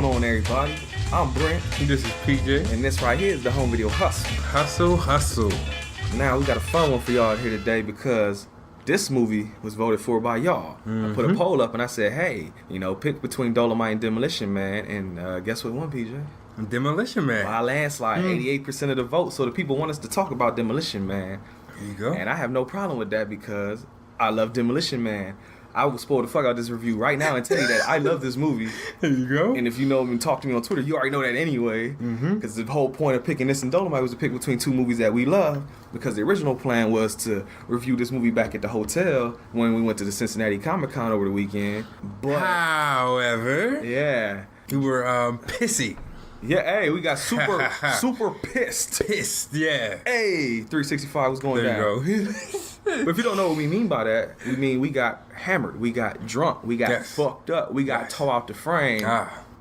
going on, everybody? I'm Brent. This is PJ. And this right here is the Home Video Hustle. Hustle. Now, we got a fun one for y'all here today because this movie was voted for by y'all. I put a poll up and I said, hey, pick between Dolomite and Demolition Man. And guess what won, PJ? Demolition Man. By a landslide, 88% of the vote. So the people want us to talk about Demolition Man. There you go. And I have no problem with that because I love Demolition Man. I will spoil the fuck out this review right now and tell you that I love this movie. There you go. And if you know me and talk to me on Twitter, you already know that anyway. Because the whole point of picking this and Dolomite was to pick between two movies that we love. Because the original plan was to review this movie back at the hotel when we went to the Cincinnati Comic-Con over the weekend. But however, yeah, we were pissy. Yeah, hey, we got super pissed. Pissed, yeah. Hey, 365 was going down. There you go. But if you don't know what we mean by that, we mean we got hammered, we got drunk, we got fucked up, we got tore out the frame.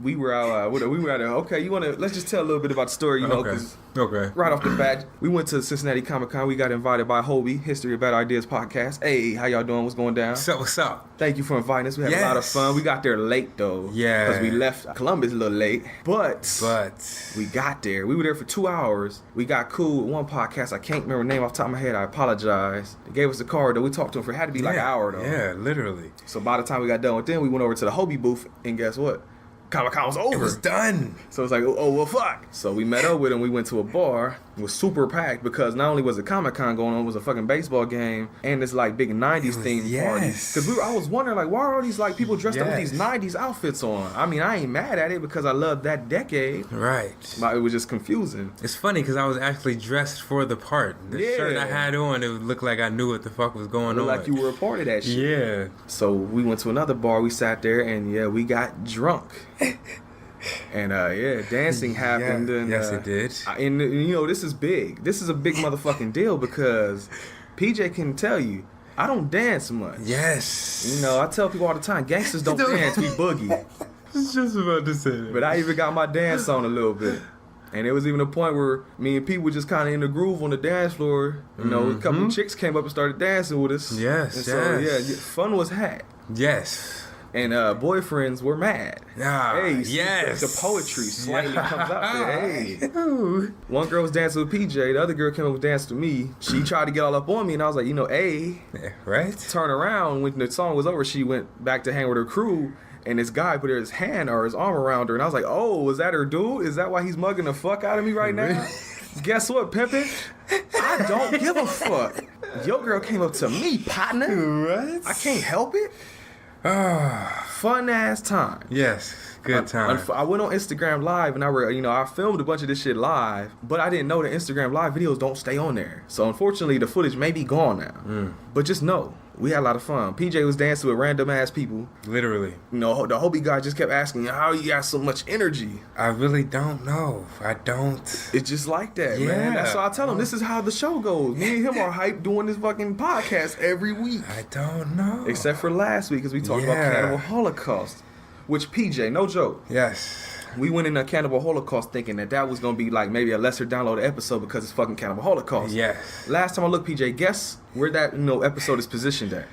We were out. Okay, let's just tell a little bit about the story, because right off the bat, we went to Cincinnati Comic-Con. We got invited by Hobie, History of Bad Ideas podcast. Hey, how y'all doing? What's going down? What's up? Thank you for inviting us. We had a lot of fun. We got there late though. Yeah. Because we left Columbus a little late. But we got there. We were there for 2 hours. We got cool with one podcast. I can't remember the name off the top of my head. I apologize. They gave us the card though. We talked to them for it had to be like an hour though. Yeah, literally. So by the time we got done with them, we went over to the Hobie booth and guess what? Comic-Con was over. It was done. So it's like, oh, well, fuck. So we met up with him. We went to a bar. It was super packed because not only was a Comic-Con going on, it was a fucking baseball game and this like big 90s themed party. Because I was wondering, like, why are all these like people dressed up with these 90s outfits on? I mean, I ain't mad at it because I love that decade. Right. But it was just confusing. It's funny because I was actually dressed for the part. The shirt I had on, it looked like I knew what the fuck was going on. Like you were a part of that shit. Yeah. So we went to another bar. We sat there and we got drunk. And dancing happened. Yeah, and, yes, it did. And this is big. This is a big motherfucking deal because PJ can tell you I don't dance much. Yes. I tell people all the time, gangsters don't dance, we boogie. I was just about to say that. But I even got my dance on a little bit. And there was even a point where me and Pete were just kind of in the groove on the dance floor. A couple of chicks came up and started dancing with us. Yes, and so, fun was had. Yes. And boyfriends were mad. Hey, yes. The poetry slightly comes out there. Hey. One girl was dancing with PJ. The other girl came up and danced with me. She tried to get all up on me, and I was like, right? Turn around. When the song was over, she went back to hang with her crew. And this guy put his hand or his arm around her. And I was like, oh, is that her dude? Is that why he's mugging the fuck out of me right now? Guess what, pimpin'? I don't give a fuck. Your girl came up to me, partner. Right? I can't help it. Fun ass time. Yes, good time. I went on Instagram Live and I filmed a bunch of this shit live, but I didn't know that Instagram Live videos don't stay on there. So unfortunately, the footage may be gone now. But just know, we had a lot of fun. PJ was dancing with random ass people. Literally. The Hobie guy just kept asking, how you got so much energy? I really don't know. I don't. It's just like that, man. That's why I tell him, this is how the show goes. Me and him are hyped doing this fucking podcast every week. I don't know. Except for last week, because we talked about Cannibal Holocaust. Which, PJ, no joke. Yes. We went in a Cannibal Holocaust thinking that was going to be like maybe a lesser downloaded episode because it's fucking Cannibal Holocaust. Yes. Last time I looked, PJ, guess where that episode is positioned at?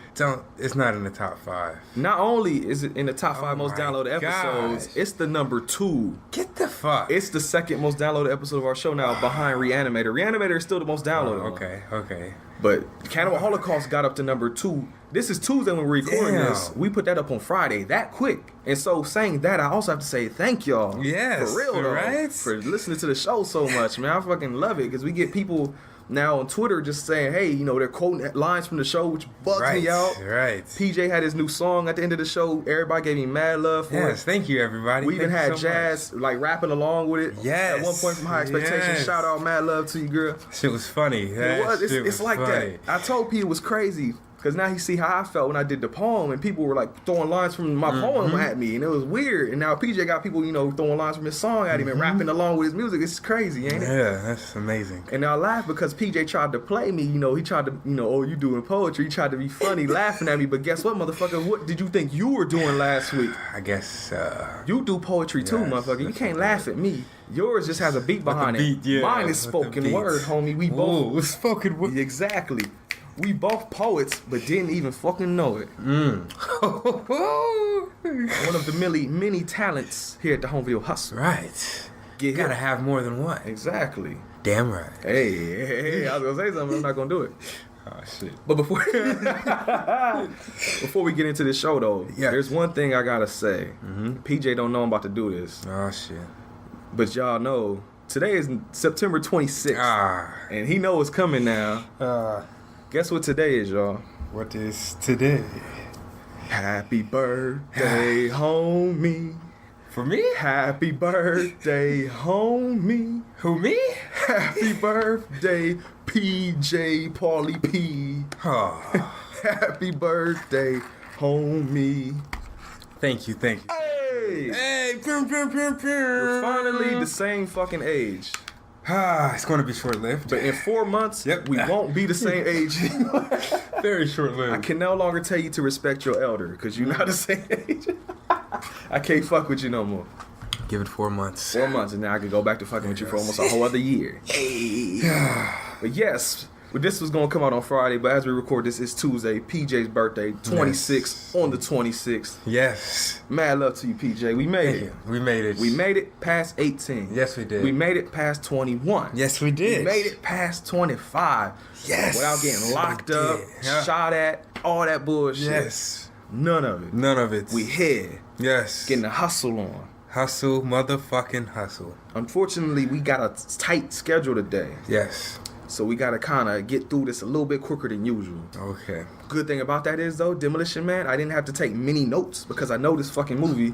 It's not in the top 5. Not only is it in the top 5 most downloaded episodes, it's the number 2. Get the fuck. It's the second most downloaded episode of our show now behind Reanimator. Reanimator is still the most downloaded. Okay. But Cannibal Holocaust got up to number 2. This is Tuesday when we're recording this. We put that up on Friday, that quick. And so saying that, I also have to say thank y'all. Yes. For real, though. Right? For listening to the show so much, man. I fucking love it because we get people now on Twitter just saying, hey, they're quoting lines from the show, which bugs me out. Right. PJ had his new song at the end of the show. Everybody gave me mad love for it. Yes, thank you, everybody. We even had Jazz like rapping along with it. Yes. At one point from High Expectations. Shout out, mad love to you, girl. Shit was funny. It was. It's like funny. That. I told P it was crazy. Because now he see how I felt when I did the poem, and people were like throwing lines from my poem at me, and it was weird. And now PJ got people, throwing lines from his song at him and rapping along with his music. It's crazy, ain't it? Yeah, that's amazing. And I laugh because PJ tried to play me. He tried to, oh, you doing poetry. He tried to be funny, laughing at me. But guess what, motherfucker? What did you think you were doing last week? I guess you do poetry too, motherfucker. You can't laugh at me. Yours just has a beat behind it. Mine is spoken word, homie. We both spoken word. Exactly. We both poets, but didn't even fucking know it. One of the many talents here at the Home Video Hustle. Right. Gotta have more than one. Exactly. Damn right. Hey, I was gonna say something, I'm not gonna do it. Oh shit. But before we get into this show though, there's one thing I gotta say. PJ don't know I'm about to do this. Oh shit. But y'all know today is September 26th. And he know it's coming now. Guess what today is, y'all? What is today? Happy birthday, homie. For me? Happy birthday, homie. Who, me? Happy birthday, PJ Paulie P. Happy birthday, homie. Thank you. Hey! We're finally the same fucking age. It's going to be short-lived. But in 4 months, we won't be the same age. Very short-lived. I can no longer tell you to respect your elder because you're not the same age. I can't fuck with you no more. Give it 4 months. 4 months, and then I can go back to fucking with you for almost a whole other year. But yes, this was going to come out on Friday, but as we record this, it's Tuesday. PJ's birthday, 26 on the 26th. Yes. Mad love to you, PJ. We made it. We made it. We made it past 18. Yes, we did. We made it past 21. Yes, we did. We made it past 25. Yes. Without getting locked up, shot at, all that bullshit. Yes. None of it. None of it. We here. Yes. Getting the hustle on. Hustle, motherfucking hustle. Unfortunately, we got a tight schedule today. Yes. So we got to kind of get through this a little bit quicker than usual. Okay. Good thing about that is, though, Demolition Man, I didn't have to take many notes because I know this fucking movie.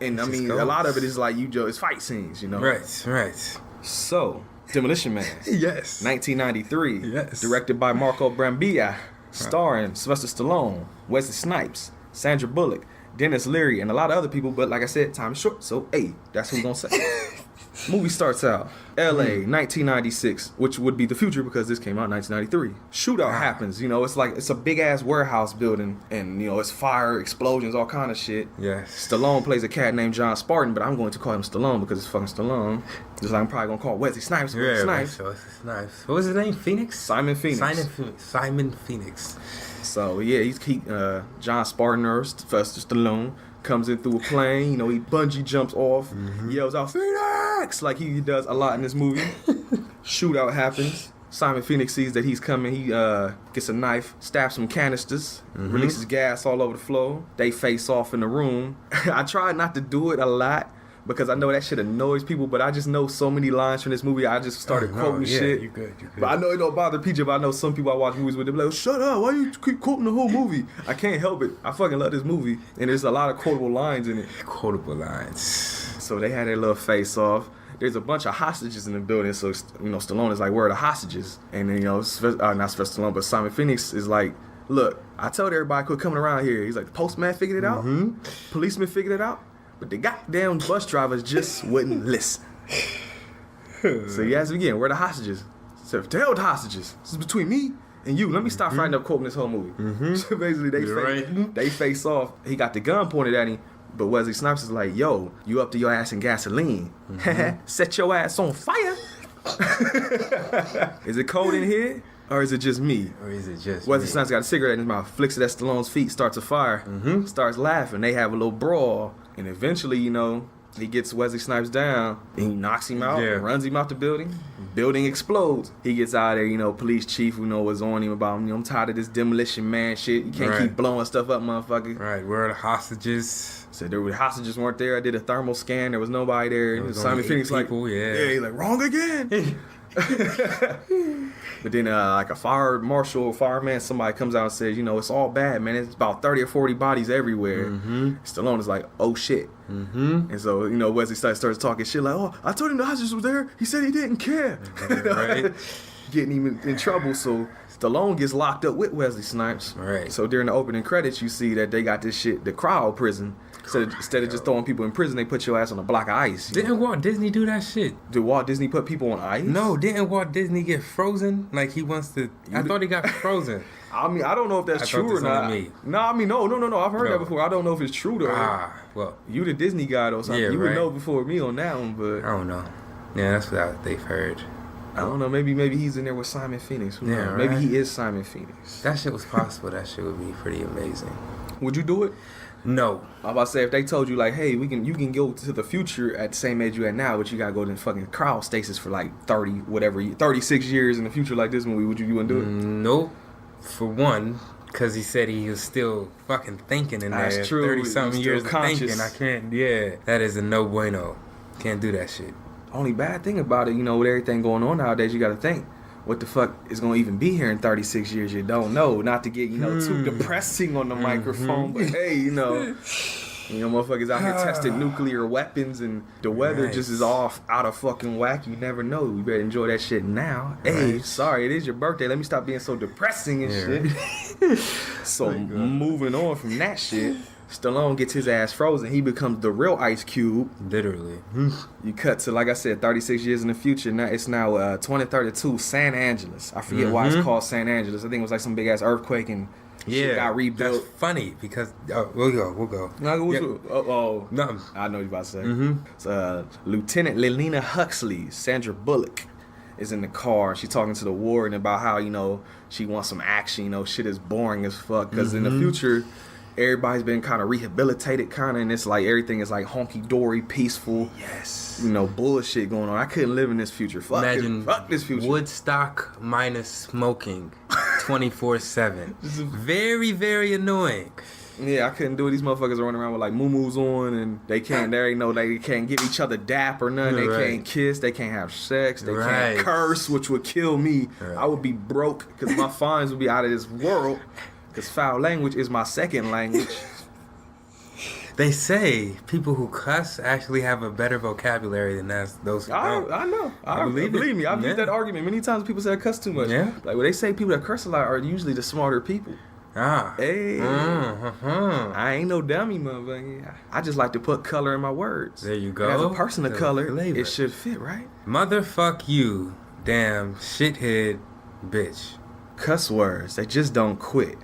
And, I mean, a lot of it is like, it's fight scenes, you know? Right. So, Demolition Man. Yes. 1993. Yes. Directed by Marco Brambilla. Starring Sylvester Stallone, Wesley Snipes, Sandra Bullock, Dennis Leary, and a lot of other people. But like I said, time is short, so hey, that's who we're gonna say. Movie starts out L.A. 1996, which would be the future because this came out in 1993. Shootout happens. It's a big ass warehouse building, and it's fire, explosions, all kind of shit. Yes. Stallone plays a cat named John Spartan, but I'm going to call him Stallone because it's fucking Stallone. Just like I'm probably gonna call Wesley Snipes. Snipes. What was his name? Phoenix. Simon Phoenix. Simon Phoenix. So yeah, John Spartan or Sylvester Stallone comes in through a plane. He bungee jumps off, yells out Phoenix like he does a lot in this movie. Shootout happens. Simon Phoenix sees that he's coming. He gets a knife, stabs some canisters, releases gas all over the floor. They face off in the room. I try not to do it a lot because I know that shit annoys people, but I just know so many lines from this movie. I just started quoting shit. You good. But I know it don't bother PJ, but I know some people I watch movies with, they're like, shut up, why you keep quoting the whole movie? I can't help it. I fucking love this movie, and there's a lot of quotable lines in it. Quotable lines. So they had their little face off. There's a bunch of hostages in the building, so Stallone is like, where are the hostages? And then not Sylvester Stallone, but Simon Phoenix is like, look, I told everybody quit coming around here. He's like, the postman figured it out, policeman figured it out, but the goddamn bus drivers just wouldn't listen. So he asks again, where are the hostages? He said, to hell with the hostages. This is between me and you. Let me stop fighting up quoting this whole movie. So basically they face off. He got the gun pointed at him, but Wesley Snipes is like, yo, you up to your ass in gasoline. Set your ass on fire. Is it cold in here? Or is it just me? Wesley Snipes got a cigarette in his mouth, flicks it at Stallone's feet, starts a fire, starts laughing. They have a little brawl. And eventually, he gets Wesley Snipes down, and he knocks him out, runs him out the building. Building explodes. He gets out of there, police chief who was on him about, I'm tired of this Demolition Man shit. You can't keep blowing stuff up, motherfucker. Right, where are the hostages? Said there were hostages weren't there. I did a thermal scan. There was nobody there. Simon Phoenix people, he's like, wrong again. But then like a fireman, somebody comes out and says, it's all bad, man. It's about 30 or 40 bodies everywhere. Stallone is like, oh shit. And so, Wesley starts talking shit like, oh, I told him the hostages were there. He said he didn't care. Right. Getting him in trouble. So Stallone gets locked up with Wesley Snipes. Right. So during the opening credits, you see that they got this shit, the cryo prison. Instead of just throwing people in prison, they put your ass on a block of ice. Didn't Walt Disney do that shit? Did Walt Disney put people on ice? No, didn't Walt Disney get frozen? Like he wants to... I thought he got frozen. I mean, I don't know if that's true or not. No, I mean, no. I've heard that before. I don't know if it's true though. Well. You the Disney guy though, so you would know before me on that one, but... I don't know. Yeah, that's what they've heard. I don't know. Maybe he's in there with Simon Phoenix. Who knows? Right? Maybe he is Simon Phoenix. That shit was possible. That shit would be pretty amazing. Would you do it? No. I'm about to say, if they told you like, hey, you can go to the future at the same age you at now, but you gotta go to fucking cryostasis for like 36 years in the future like this movie, you wouldn't do it? Nope. For one, because he said he was still fucking thinking in there. That's true. 30-something years of thinking. I can't. Yeah, that is a no bueno. Can't do that shit. Only bad thing about it, with everything going on nowadays, you gotta think, what the fuck is gonna even be here in 36 years? You don't know. Not to get too depressing on the microphone, but hey, motherfuckers out here testing nuclear weapons, and the weather just is off out of fucking whack. You never know. You better enjoy that shit now. Hey, sorry, it is your birthday. Let me stop being so depressing and shit. So moving on from that shit, Stallone gets his ass frozen. He becomes the real Ice Cube. Literally. You cut to, like I said, 36 years in the future. Now it's 2032, San Angeles. I forget why it's called San Angeles. I think it was like some big ass earthquake and shit got rebuilt. That's funny because we'll go. No, I know you about to say. So, Lieutenant Lelina Huxley, Sandra Bullock, is in the car. She's talking to the warden about how she wants some action. Shit is boring as fuck because in the future, everybody's been kind of rehabilitated, and it's like everything is like honky dory, peaceful. Yes. Bullshit going on. I couldn't live in this future. Fuck this future. Woodstock minus smoking, 24/7. Very, very annoying. Yeah, I couldn't do it. These motherfuckers are running around with like muumuus on, and they can't give each other dap or nothing. They can't kiss. They can't have sex. They can't curse, which would kill me. I would be broke because my fines would be out of this world. Because foul language is my second language. They say people who cuss actually have a better vocabulary than those who don't. I know. Believe me. I've used that argument many times. People say I cuss too much. Yeah. Like when they say people that curse a lot are usually the smarter people. Hey. I ain't no dummy, motherfucker. I just like to put color in my words. There you go. As a person of color, it should fit, right? Motherfuck you, damn shithead bitch. Cuss words, they just don't quit.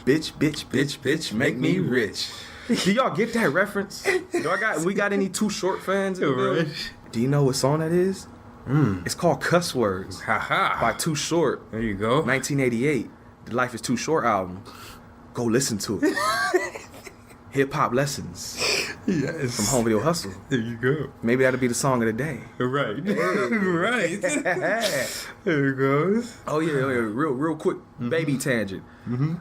bitch, make me rich. Do y'all get that reference? We got any Too Short fans in the building? Do you know what song that is? It's called Cuss Words by Too Short. There you go. 1988. The Life is Too Short album. Go listen to it. Hip hop lessons. Yes. From Home Video Hustle. There you go. Maybe that'll be the song of the day. Right. Right. There it goes. Oh yeah. Real quick baby tangent.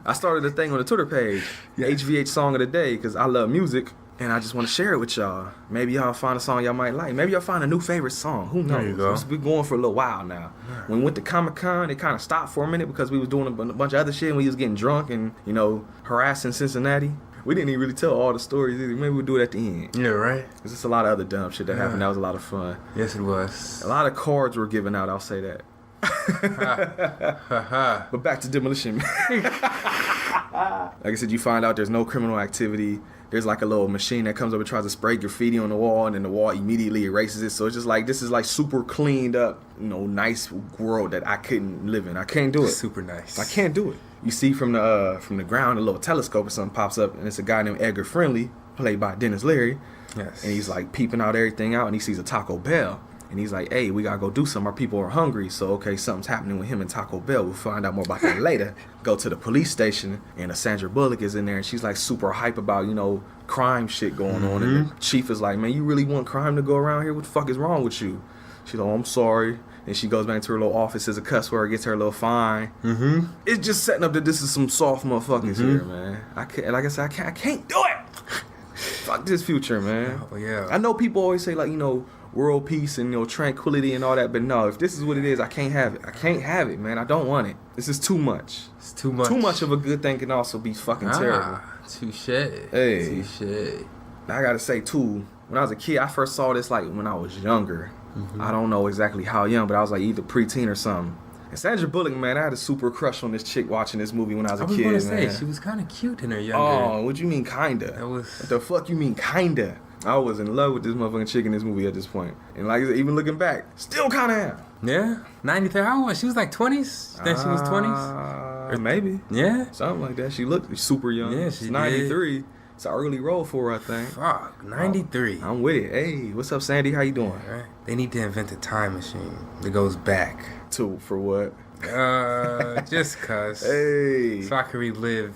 I started a thing on the Twitter page, HVH Song of the Day, because I love music and I just want to share it with y'all. Maybe y'all find a song y'all might like. Maybe y'all find a new favorite song. Who knows? There you go. It's been going for a little while now. When we went to Comic-Con, it kind of stopped for a minute because we was doing a bunch of other shit and we was getting drunk and, harassing Cincinnati. We didn't even really tell all the stories either. Maybe we'll do it at the end. Yeah, right. There's just a lot of other dumb shit that happened. That was a lot of fun. Yes, it was. A lot of cards were given out, I'll say that. But back to Demolition. Like I said, you find out there's no criminal activity. There's like a little machine that comes up and tries to spray graffiti on the wall, and then the wall immediately erases it. So it's just like, this is like super cleaned up, nice world that I couldn't live in. I can't do it. Super nice. I can't do it. You see from the ground, a little telescope or something pops up, and it's a guy named Edgar Friendly, played by Dennis Leary. Yes. And he's like peeping out everything out, and he sees a Taco Bell. And he's like, hey, we gotta go do something. Our people are hungry. So, okay, something's happening with him and Taco Bell. We'll find out more about that later. Go to the police station, and Sandra Bullock is in there, and she's like super hype about, crime shit going on. And the chief is like, man, you really want crime to go around here? What the fuck is wrong with you? She's like, oh, I'm sorry. And she goes back to her little office, says a cuss word, gets her a little fine. It's just setting up that this is some soft motherfuckers here, man. I can't do it. Fuck this future, man. Oh, yeah. I know people always say, like, world peace and tranquility and all that, but no, if this is what it is, I can't have it. I can't have it, man. I don't want it. This is too much. It's too much. Too much of a good thing can also be fucking terrible. Touche. Hey. Touche. I gotta say too, when I was a kid, I first saw this like when I was younger. I don't know exactly how young, but I was like either preteen or something. And Sandra Bullock, man, I had a super crush on this chick watching this movie when I was a kid, man. I was gonna say, she was kind of cute in her younger. Oh, what you mean kinda? What the fuck you mean kinda? I was in love with this motherfucking chick in this movie at this point. And like, even looking back, still kind of am. Yeah? 93, how old was she? Was like 20s? You think she was 20s? Or maybe. Yeah? Something like that. She looked super young. Yeah, she 93. did. It's an early roll for her, I think. Fuck, 93. I'm with it. Hey, what's up, Sandy? How you doing? Right. They need to invent a time machine that goes back. For what? Just cause. Hey. So I can relive.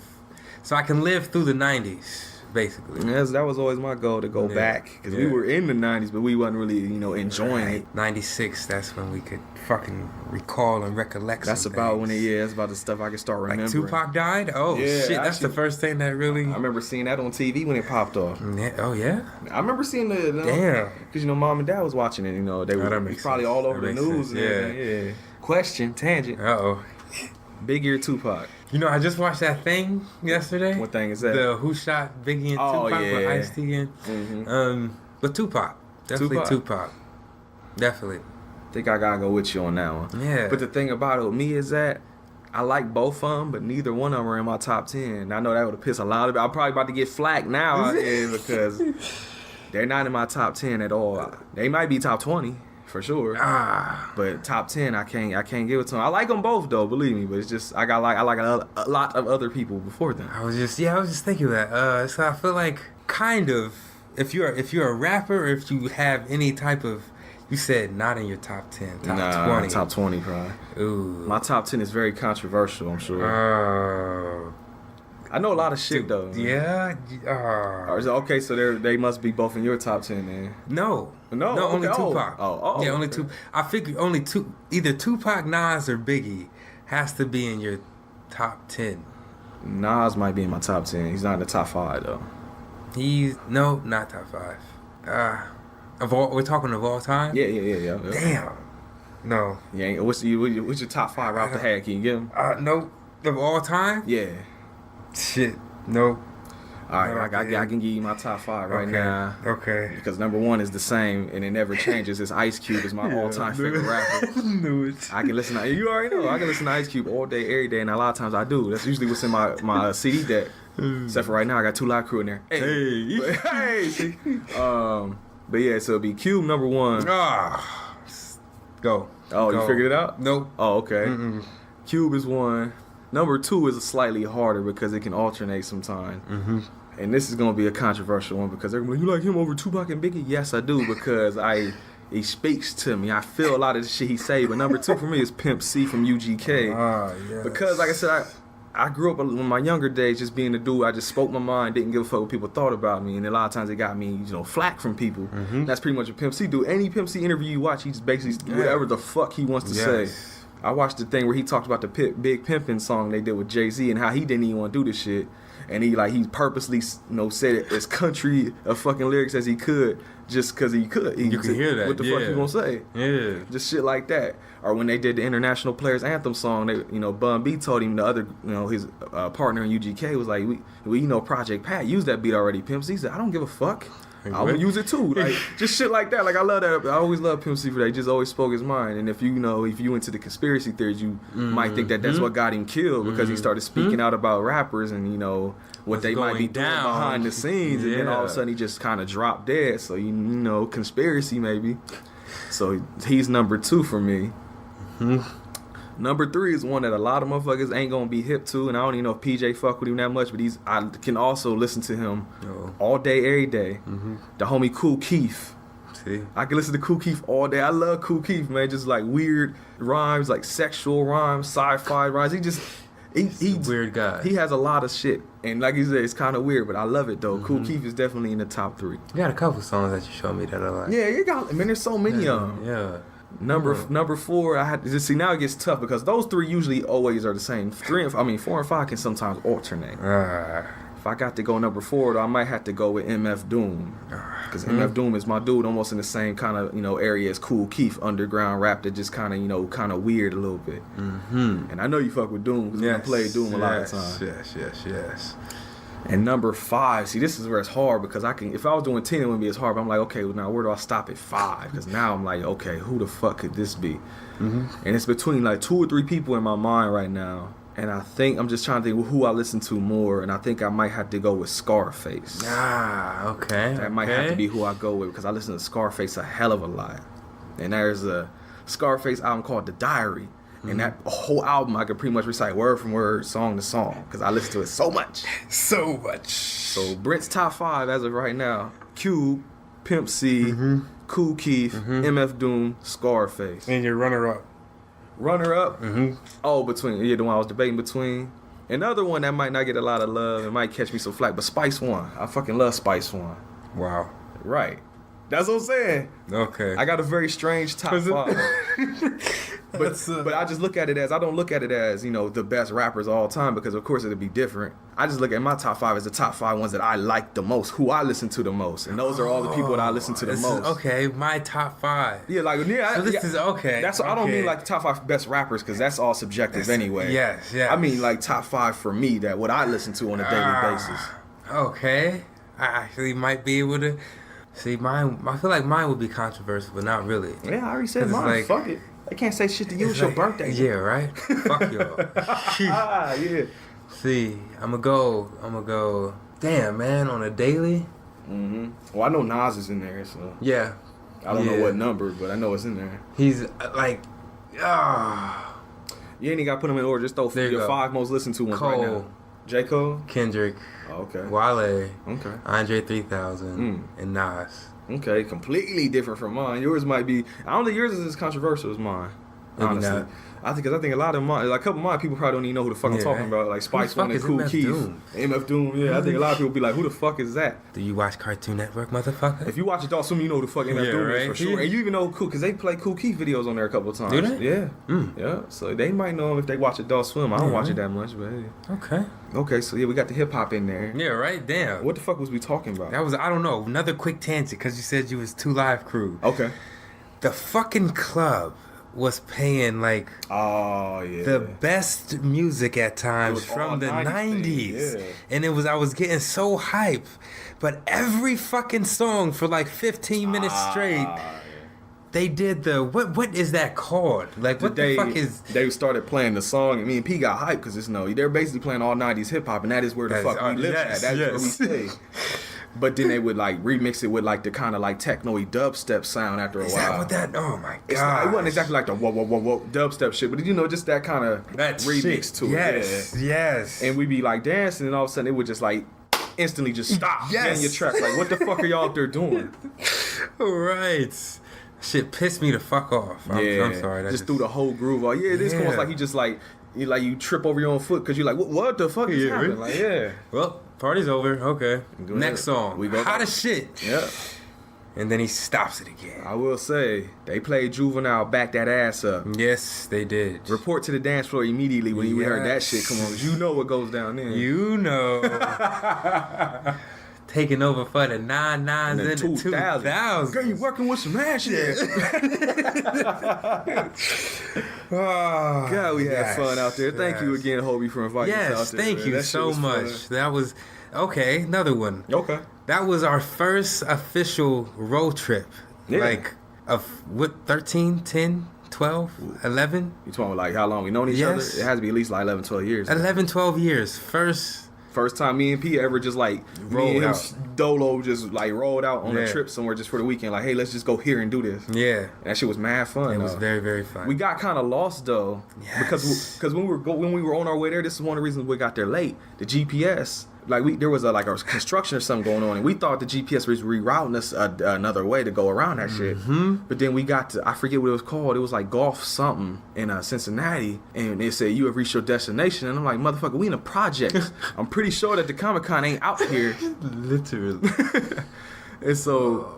So I can live through the 90s. Basically, yes, that was always my goal, to go back, because we were in the 90s, but we wasn't really, enjoying it. 96, that's when we could fucking recall and recollect. That's about when that's about the stuff I could start remembering. Like Tupac died? Oh shit, that's actually, the first thing that really. I remember seeing that on TV when it popped off. Yeah. Oh yeah. I remember seeing the damn, because Mom and Dad was watching it. They were probably all over the news. Yeah. Question tangent. Uh-oh. Big Ear Tupac. I just watched that thing yesterday. What thing is that? The Who Shot Biggie and Tupac with Ice-T and but Tupac. Definitely Tupac. Definitely. Think I gotta go with you on that one. Yeah. But the thing about it with me is that I like both of them, but neither one of them are in my top 10. I know that would have pissed a lot of. I'm probably about to get flack now out there because they're not in my top 10 at all. They might be top 20. For sure, but top 10, I can't give it to them. I like them both though, believe me. But it's just I like a lot of other people before them. I was just thinking that. So I feel like kind of if you're a rapper, or if you have any type of, you said not in your top 10, top 20, top 20 probably. Ooh, my top 10 is very controversial. I'm sure. I know a lot of shit though. Yeah. Okay, so they must be both in your top 10 then. No, okay. Only Tupac. Yeah, only two. I figure only two. Either Tupac, Nas, or Biggie has to be in your top 10. Nas might be in my top 10. He's not in the top 5 though. Not top 5. We're talking of all time. Yeah. Damn. No. Yeah. What's your top 5 off the head? Can you give him? No. Of all time? Yeah. Shit. No. All right, I can give you my top 5 right now. Okay. Because number 1 is the same and it never changes. It's Ice Cube is my all-time favorite rapper. Knew it. I can listen to, you already know, I can listen to Ice Cube all day, every day, and a lot of times I do. That's usually what's in my CD deck. Except for right now, I got 2 Live Crew in there. Hey. See? But yeah, so it'll be Cube number 1. Go. Oh, you figured it out? Nope. Oh, okay. Mm-mm. Cube is 1. Number 2 is slightly harder because it can alternate sometimes. Mm-hmm. And this is going to be a controversial one because they're going to be like, you like him over Tupac and Biggie? Yes, I do, because he speaks to me. I feel a lot of the shit he say. But number 2 for me is Pimp C from UGK. Yes. Because, like I said, I grew up in my younger days just being a dude. I just spoke my mind, didn't give a fuck what people thought about me. And a lot of times it got me, flack from people. Mm-hmm. That's pretty much what Pimp C do. Any Pimp C interview you watch, he just basically whatever the fuck he wants to say. I watched the thing where he talked about the Big Pimpin' song they did with Jay-Z and how he didn't even want to do this shit. And he purposely said it as country of fucking lyrics as he could just because he could. You can hear that. What the fuck you gonna say? Yeah. Just shit like that. Or when they did the International Players Anthem song, Bun B told him the other, his partner in UGK was like, we Project Pat used that beat already. Pimp C said, I don't give a fuck. I would use it too. Like, just shit like that. Like, I love that. I always love Pimp C for that. He just always spoke his mind. And if you into the conspiracy theories, you might think that's what got him killed because he started speaking out about rappers and, what they might be doing behind the scenes. And then all of a sudden he just kind of dropped dead. So, conspiracy maybe. So, he's number 2 for me. Mm-hmm. Number 3 is one that a lot of motherfuckers ain't gonna be hip to, and I don't even know if PJ fuck with him that much, but I can also listen to him all day, every day. Mm-hmm. The homie Kool Keith. See? I can listen to Kool Keith all day. I love Kool Keith, man. Just like weird rhymes, like sexual rhymes, sci-fi rhymes. He's a weird guy. He has a lot of shit, and like you said, it's kind of weird, but I love it though. Mm-hmm. Kool Keith is definitely in the top 3. You got a couple songs that you showed me that I like. Yeah, you got. I mean, there's so many of them. Yeah. Number 4, I had to see. Now it gets tough because those 3 usually always are the same. 4 and 5 can sometimes alternate. If I got to go number 4, though, I might have to go with MF Doom, because MF Doom is my dude, almost in the same kind of area as Kool Keith, underground rap that just kind of weird a little bit. Mm-hmm. And I know you fuck with Doom because I play Doom a lot of times. Yes. And number 5, see, this is where it's hard because if I was doing 10, it wouldn't be as hard. But I'm like, okay, well, now where do I stop at 5? Because now I'm like, okay, who the fuck could this be? Mm-hmm. And it's between like 2 or 3 people in my mind right now. And I think I'm just trying to think who I listen to more. And I think I might have to go with Scarface. Okay. That might have to be who I go with because I listen to Scarface a hell of a lot. And there's a Scarface album called The Diary. And that whole album, I could pretty much recite word from word, song to song, because I listen to it so much. So much. So Brent's top 5 as of right now: Cube, Pimp C, Kool Keith, MF Doom, Scarface. And your runner-up. Runner-up? Oh, between, the one I was debating between. Another one that might not get a lot of love, it might catch me some flack, but Spice One. I fucking love Spice One. Wow. Right. That's what I'm saying. Okay. I got a very strange top 5. But I just look at it as, I don't look at it as, the best rappers of all time, because of course it'd be different. I just look at my top 5 as the top 5 ones that I like the most, who I listen to the most. And those are all the people that I listen to the most. Okay, my top 5. Yeah, like, yeah. So this is okay. That's I don't mean like the top 5 best rappers, because that's all subjective anyway. Yes. I mean like top 5 for me, that what I listen to on a daily basis. Okay. I actually might be able to see mine. I feel like mine would be controversial, but not really. Yeah, I already said mine. Like, fuck it. They can't say shit to you. It's your birthday. Yeah, right? Fuck y'all. Yeah. See, I'm gonna go. Damn, man, on a daily. Well, I know Nas is in there, so. Yeah. I don't know what number, but I know it's in there. He's like, You ain't even got to put them in order. Just throw your 5 most listened to ones right now. J. Cole? Kendrick. Okay. Wale. Okay. Andre 3000. And Nas. Okay, completely different from mine. Yours might be. I don't think yours is as controversial as mine. Honestly, not. I think a lot of mine, like a couple of mine, people probably don't even know who the fuck I'm talking about. Like Spice One and Kool Keith, MF Doom. Yeah, I think a lot of people be like, "Who the fuck is that?" Do you watch Cartoon Network, motherfucker? If you watch Adult Swim, you know who the fuck MF Doom is for sure. And you even know Kool, because they play Kool Keith videos on there a couple of times. Do they? Yeah, yeah. So they might know him if they watch Adult Swim. I don't watch it that much, but hey. Okay, so yeah, we got the hip hop in there. Yeah, right. Damn. What the fuck was we talking about? That was, I don't know, another quick tangent, because you said you was 2 Live Crew. Okay. The fucking club was paying like the best music at times from the 90s. Yeah. And I was getting so hype. But every fucking song for like 15 minutes straight, they did the what is that called? Like what the fuck is? They started playing the song, and me and P got hyped because they're basically playing all 90s hip hop, and that is where the fuck we live at. That's where we stay. But then they would like remix it with like the kind of like techno-y dubstep sound after a while. Is that what that? Oh my god! It wasn't exactly like the whoa dubstep shit, but just that kind of remix to it. Yes. And we'd be like dancing, and all of a sudden it would just like instantly just stop in your track. Like what the fuck are y'all up there doing? Right. Shit pissed me the fuck off. I'm sorry. Just threw the whole groove off. Yeah, this almost like you just like you trip over your own foot because you're like, what the fuck is happening? Like, well, party's over. Okay. Next song. We go hot as shit. Yeah. And then he stops it again. I will say, they played Juvenile, Back That Ass Up. Yes, they did. Report to the dance floor immediately when you heard that shit come on. You know what goes down there. You know. Taking over for the 99s and the 2000s. Girl, you working with some ass shit. God, we had fun out there. Thank you again, Hobie, for inviting us out there. Yes, thank you so much. Fun. That was, okay, another one. Okay. That was our first official road trip. Yeah. Like, of what, 13, 10, 12, 11? You talking about like how long we known each other? It has to be at least like 11, 12 years. 11, 12 years. First time me and P ever just like rolled out. Dolo just like rolled out on a trip somewhere just for the weekend. Like, hey, let's just go here and do this. Yeah, and that shit was mad fun. It was very, very fun. We got kind of lost though, because when we were on our way there, this is one of the reasons we got there late. The GPS. Like there was a construction or something going on, and we thought the GPS was rerouting us another way to go around that shit. But then we got to, I forget what it was called. It was like Golf something in Cincinnati, and they said you have reached your destination. And I'm like, motherfucker, we in a project. I'm pretty sure that the Comic-Con ain't out here. Literally. And so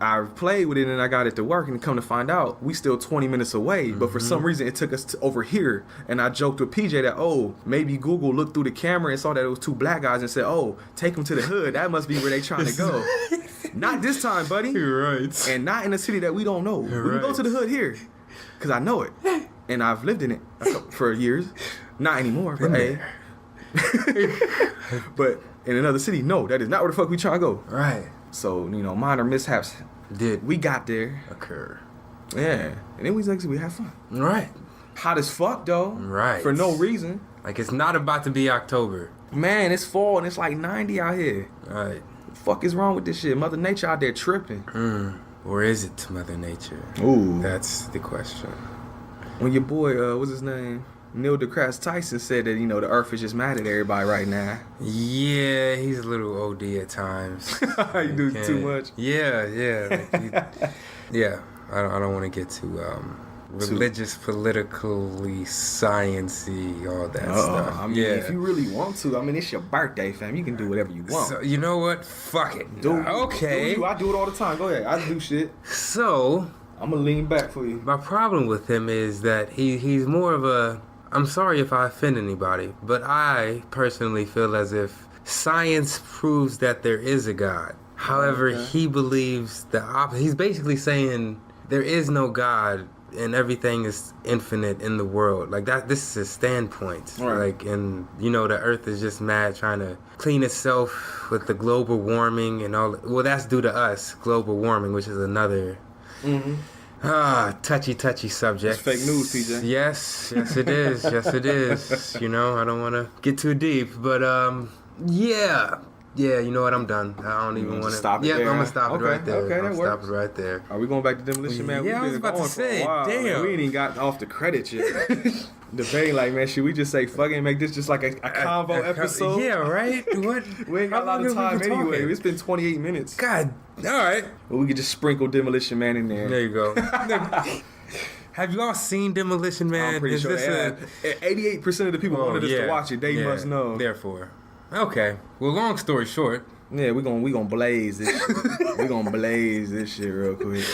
I played with it and I got it to work, and come to find out we still 20 minutes away, but for some reason it took us to over here. And I joked with PJ that maybe Google looked through the camera and saw that it was 2 black guys and said, take them to the hood, that must be where they trying to go. Not this time, buddy. You're right. And not in a city that we don't know. We can go to the hood here because I know it and I've lived in it for years. Not anymore, but but in another city, no, that is not where the fuck we trying to go. Right. So, minor mishaps we got there occur. Yeah. And then we have fun. Right. Hot as fuck though. Right. For no reason. Like it's not about to be October. Man, it's fall and it's like 90 out here. Right. What the fuck is wrong with this shit? Mother Nature out there tripping. Or is it Mother Nature? Ooh. That's the question. When your boy, what's his name? Neil deGrasse Tyson said that, the Earth is just mad at everybody right now. Yeah, he's a little OD at times. You do too much? Yeah. Yeah, I don't want to get too religious, politically, sciencey, all that stuff. I mean, if you really want to, it's your birthday, fam. You can do whatever you want. So, you know what? Fuck it. Okay. I do it all the time. Go ahead. I do shit. So... I'm going to lean back for you. My problem with him is that he's more of a... I'm sorry if I offend anybody, but I personally feel as if science proves that there is a God. However, he believes the opposite. He's basically saying there is no God and everything is infinite in the world. Like that, this is his standpoint. Right. Like, and the earth is just mad trying to clean itself with the global warming and all. Well, that's due to us, global warming, which is another... touchy subject. It's fake news, PJ. Yes, it is. Yes, it is. I don't want to get too deep, but yeah. You know what? I'm done. I don't even want to stop it. Yeah, I'm gonna stop it right there. Okay, that works. Stop it right there. Are we going back to Demolition Man? Yeah, I was about to say. Damn, we ain't even got off the credits yet. Debating like, man, should we just say fucking and make this just like a convo episode? Yeah, right. What? We ain't got a lot of time anyway. It's been 28 minutes. God. All right. Well, we could just sprinkle Demolition Man in there. There you go. Have you all seen Demolition Man? I'm pretty sure they have. 88% of the people wanted us to watch it. They must know. Therefore. Okay. Well, long story short. Yeah, we gonna blaze this shit. We're gonna blaze this shit real quick.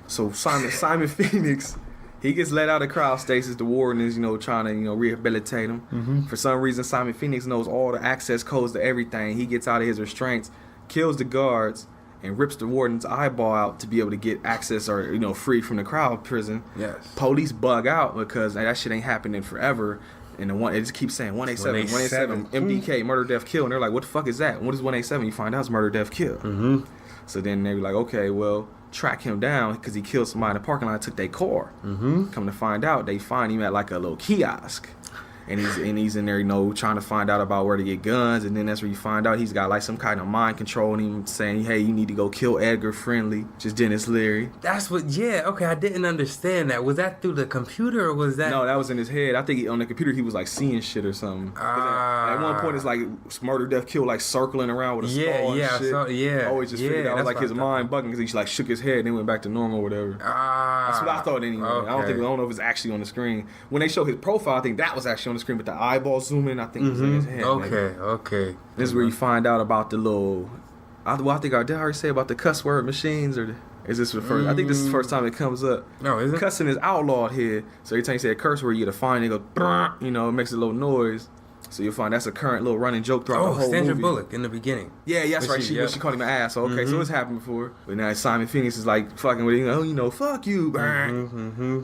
So Simon Phoenix, he gets let out of cryo stasis. The warden is, trying to, rehabilitate him. Mm-hmm. For some reason, Simon Phoenix knows all the access codes to everything. He gets out of his restraints, kills the guards, and rips the warden's eyeball out to be able to get access or, free from the cryo prison. Yes. Police bug out because that shit ain't happening forever. And it just keeps saying 187, MDK, murder, death, kill. And they're like, what the fuck is that? What is 187? You find out it's murder, death, kill. Mm-hmm. So then they were like, okay, well, track him down because he killed somebody in the parking lot and took their car. Mm-hmm. Come to find out, they find him at like a little kiosk. And he's in there, trying to find out about where to get guns. And then that's where you find out he's got like some kind of mind control on him, saying, hey, you need to go kill Edgar Friendly, just Dennis Leary. That's what, okay, I didn't understand that. Was that through the computer or was that? No, that was in his head. I think on the computer he was like seeing shit or something. At one point it's like murder, death, kill, like circling around with a skull and shit. I always just figured out like his mind bugging because he like shook his head and then went back to normal or whatever. That's what I thought anyway. Okay. I don't know if it's actually on the screen. When they show his profile, I think that was actually on the screen, but the eyeball zoom in, I think was in his head. Okay. This is where you find out about the little. I think did I already say about the cuss word machines, or is this the first? I think this is the first time it comes up. No, is it? Cussing is outlawed here, so every time you say a curse word, you get a fine. It goes, it makes a little noise. So you'll find that's a current little running joke throughout the whole Sandra movie. Bullock in the beginning. Yeah, that's right. She called him an ass. So, okay, so it's happened before. But now Simon Phoenix is like fucking with him. Fuck you.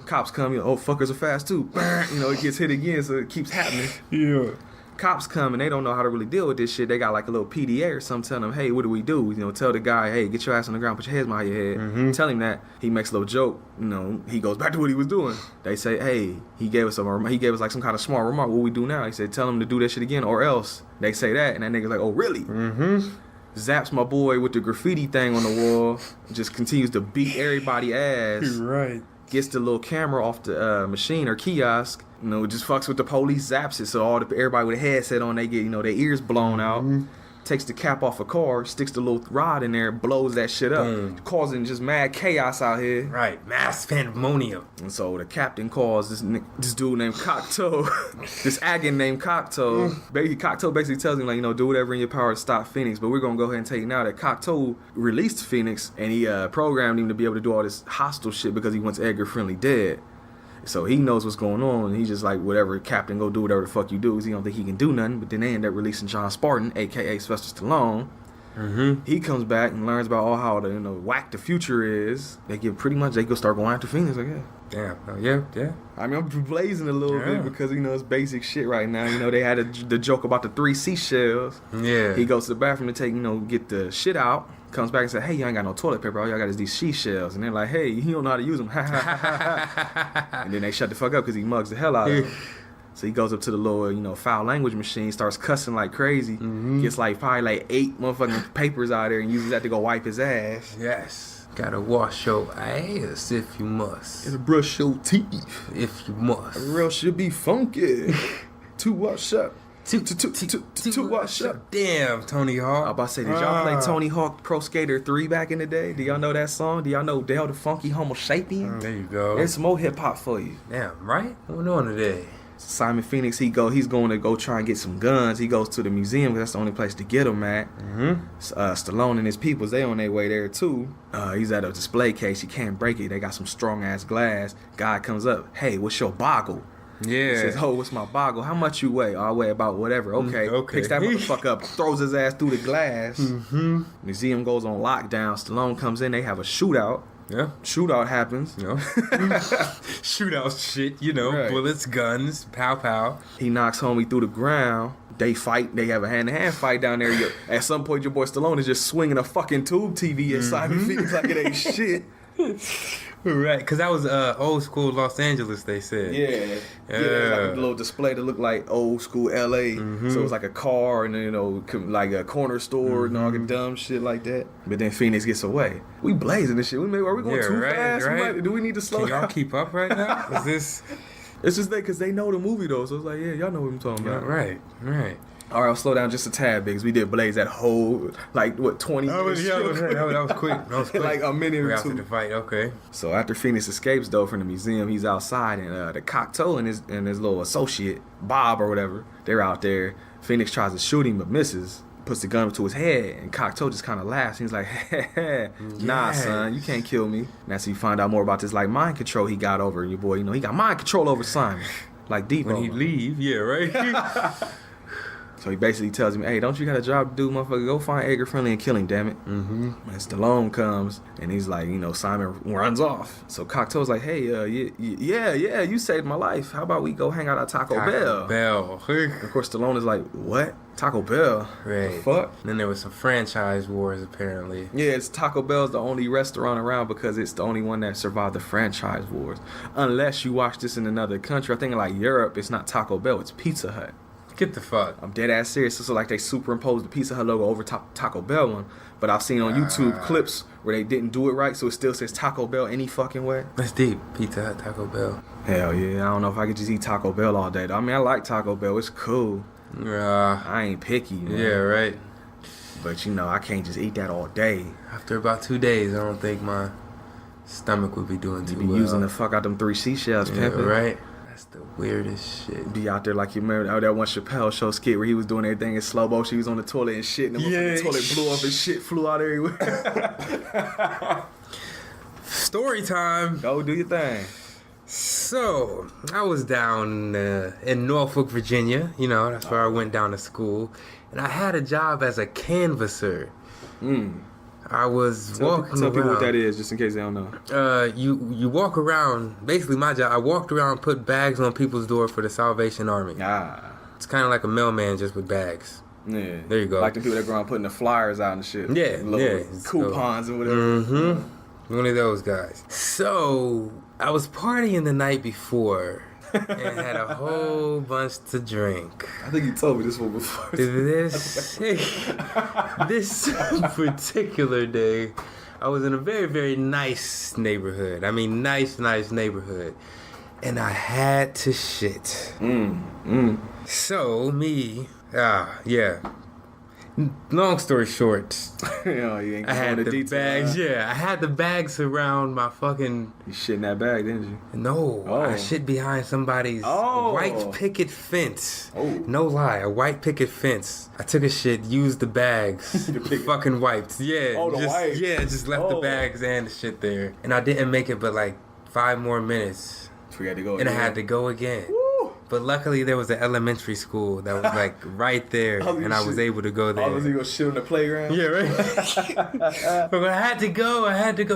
Cops come. Fuckers are fast too. It gets hit again, so it keeps happening. Yeah. Cops come and they don't know how to really deal with this shit. They got like a little PDA or something telling them, hey, what do we do? Tell the guy, hey, get your ass on the ground, put your hands behind your head. Tell him that. He makes a little joke. He goes back to what he was doing. They say, hey, he gave us like some kind of smart remark. What we do now? He said, tell him to do that shit again or else. They say that and that nigga's like, oh, really? Zaps my boy with the graffiti thing on the wall. Just continues to beat everybody ass. Right. Gets the little camera off the machine or kiosk. Just fucks with the police, zaps it, so everybody with a headset on, they get, their ears blown out. Takes the cap off a car, sticks the little rod in there, blows that shit up, causing just mad chaos out here. Right, mass pandemonium. And so the captain calls this dude named Cocteau, this agent named Cocteau. Cocteau basically tells him, like, do whatever in your power to stop Phoenix, but we're gonna go ahead and tell you now that Cocteau released Phoenix, and he programmed him to be able to do all this hostile shit because he wants Edgar Friendly dead. So he knows what's going on, and he's just like, whatever, Captain, go do whatever the fuck you do, because he don't think he can do nothing. But then they end up releasing John Spartan, a.k.a. Sylvester Stallone. He comes back and learns about all how the whack the future is. They go start going after Phoenix, like, yeah. Yeah. I'm blazing a little bit because, it's basic shit right now. They had the joke about the 3 seashells. Yeah. He goes to the bathroom to get the shit out. Comes back and says, hey, you ain't got no toilet paper. All y'all got is these seashells. And they're like, hey, you don't know how to use them. And then they shut the fuck up because he mugs the hell out of them. So he goes up to the little, foul language machine, starts cussing like crazy. Gets probably 8 motherfucking papers out there and uses that to go wipe his ass. Yes. Gotta wash your ass if you must. Gotta brush your teeth if you must. A real should be funky. To wash up. To wash up. Damn, Tony Hawk. I was about to say, did y'all play Tony Hawk Pro Skater 3 back in the day? Do y'all know that song? Do y'all know Dale the Funky Homo Sapien? There you go. There's some more hip hop for you. Damn, right? What's going on today? Simon Phoenix, he's going to go try and get some guns. He goes to the museum because that's the only place to get them at. Stallone and his peoples, they on their way there too. He's at a display case. He can't break it. They got some strong ass glass. Guy comes up, hey, what's your boggle? Yeah. He says, oh, what's my boggle? How much you weigh? Oh, I weigh about whatever. Okay. Picks that motherfucker up, throws his ass through the glass. Museum goes on lockdown. Stallone comes in. They have a shootout. Yeah. Shootout happens. Yeah. Shootout shit, you know, right. Bullets, guns, pow pow. He knocks homie through the ground. They fight. They have a hand-to-hand fight down there. At some point, your boy Stallone is just swinging a fucking tube TV at Simon Phoenix like it ain't shit. Right, because that was old school Los Angeles, they said. Yeah. Yeah, like a little display that looked like old school LA. So it was like a car and, you know, like a corner store and all the dumb shit like that. But then Phoenix gets away. We blazing this shit. Are we going too fast? Right. Do we need to slow down? Can y'all keep up right now? Is this... It's just that because they know the movie, though. So it's like, yeah, y'all know what I'm talking about. Right. All right, I'll slow down just a tad because we did blaze that whole, 20 minutes. Yeah, that was quick. Like a minute or two. After the fight, okay. So after Phoenix escapes, though, from the museum, he's outside, and the Cocteau and his little associate, Bob or whatever, they're out there. Phoenix tries to shoot him, but misses. Puts the gun up to his head, and Cocteau just kind of laughs. He's like, nah, son, you can't kill me. And that's how you find out more about this, mind control he got over your boy. You know, he got mind control over Simon. Like Depot. When he leave, yeah, right? So he basically tells him, hey, don't you got a job to do, motherfucker? Go find Edgar Friendly and kill him, damn it. And Stallone comes, and he's like, Simon runs off. So Cocteau's like, hey, yeah, you saved my life. How about we go hang out at Taco Bell? Of course, Stallone is like, what? Taco Bell? Right. The fuck? And then there was some franchise wars, apparently. Yeah, it's Taco Bell's the only restaurant around because it's the only one that survived the franchise wars. Unless you watch this in another country. I think like Europe, it's not Taco Bell, it's Pizza Hut. Get the fuck. I'm dead ass serious. So like they superimposed the Pizza Hut logo over Taco Bell one. But I've seen on YouTube clips where they didn't do it right, so it still says Taco Bell any fucking way. That's deep. Pizza Hut, Taco Bell. Hell yeah. I don't know if I could just eat Taco Bell all day. I mean, I like Taco Bell. It's cool. I ain't picky, man. Yeah, right. But I can't just eat that all day. After about 2 days, I don't think my stomach would be doing too well. You be using the fuck out them 3 seashells, pimping. Right. That's the weirdest shit. Be out there like you remember that one Chappelle show skit where he was doing everything in slow motion. He was on the toilet and shit, and the toilet blew up and shit flew out everywhere. Story time. Go do your thing. So, I was down in Norfolk, Virginia. That's where I went down to school. And I had a job as a canvasser. I was walking around. Tell people what that is, just in case they don't know. You walk around. Basically, my job, I walked around and put bags on people's door for the Salvation Army. It's kind of like a mailman, just with bags. Yeah. There you go. Like the people that go around putting the flyers out and shit. Yeah. Coupons and whatever. One of those guys. So, I was partying the night before and had a whole bunch to drink. I think you told me this one before. This particular day, I was in a very, very nice neighborhood. I mean, nice neighborhood. And I had to shit. So, long story short, you ain't I had the bags. Huh? Yeah, I had the bags around my fucking. You shit in that bag, didn't you? No, I shit behind somebody's white picket fence. No lie, a white picket fence. I took a shit, used the bags, fucking wiped. Yeah, just left the bags and the shit there, and I didn't make it, but like 5 more minutes. We had to go. And I had to go again. But luckily, there was an elementary school that was like right there, and I was able to go there. Was he gonna shit on the playground? Yeah, right. But I had to go.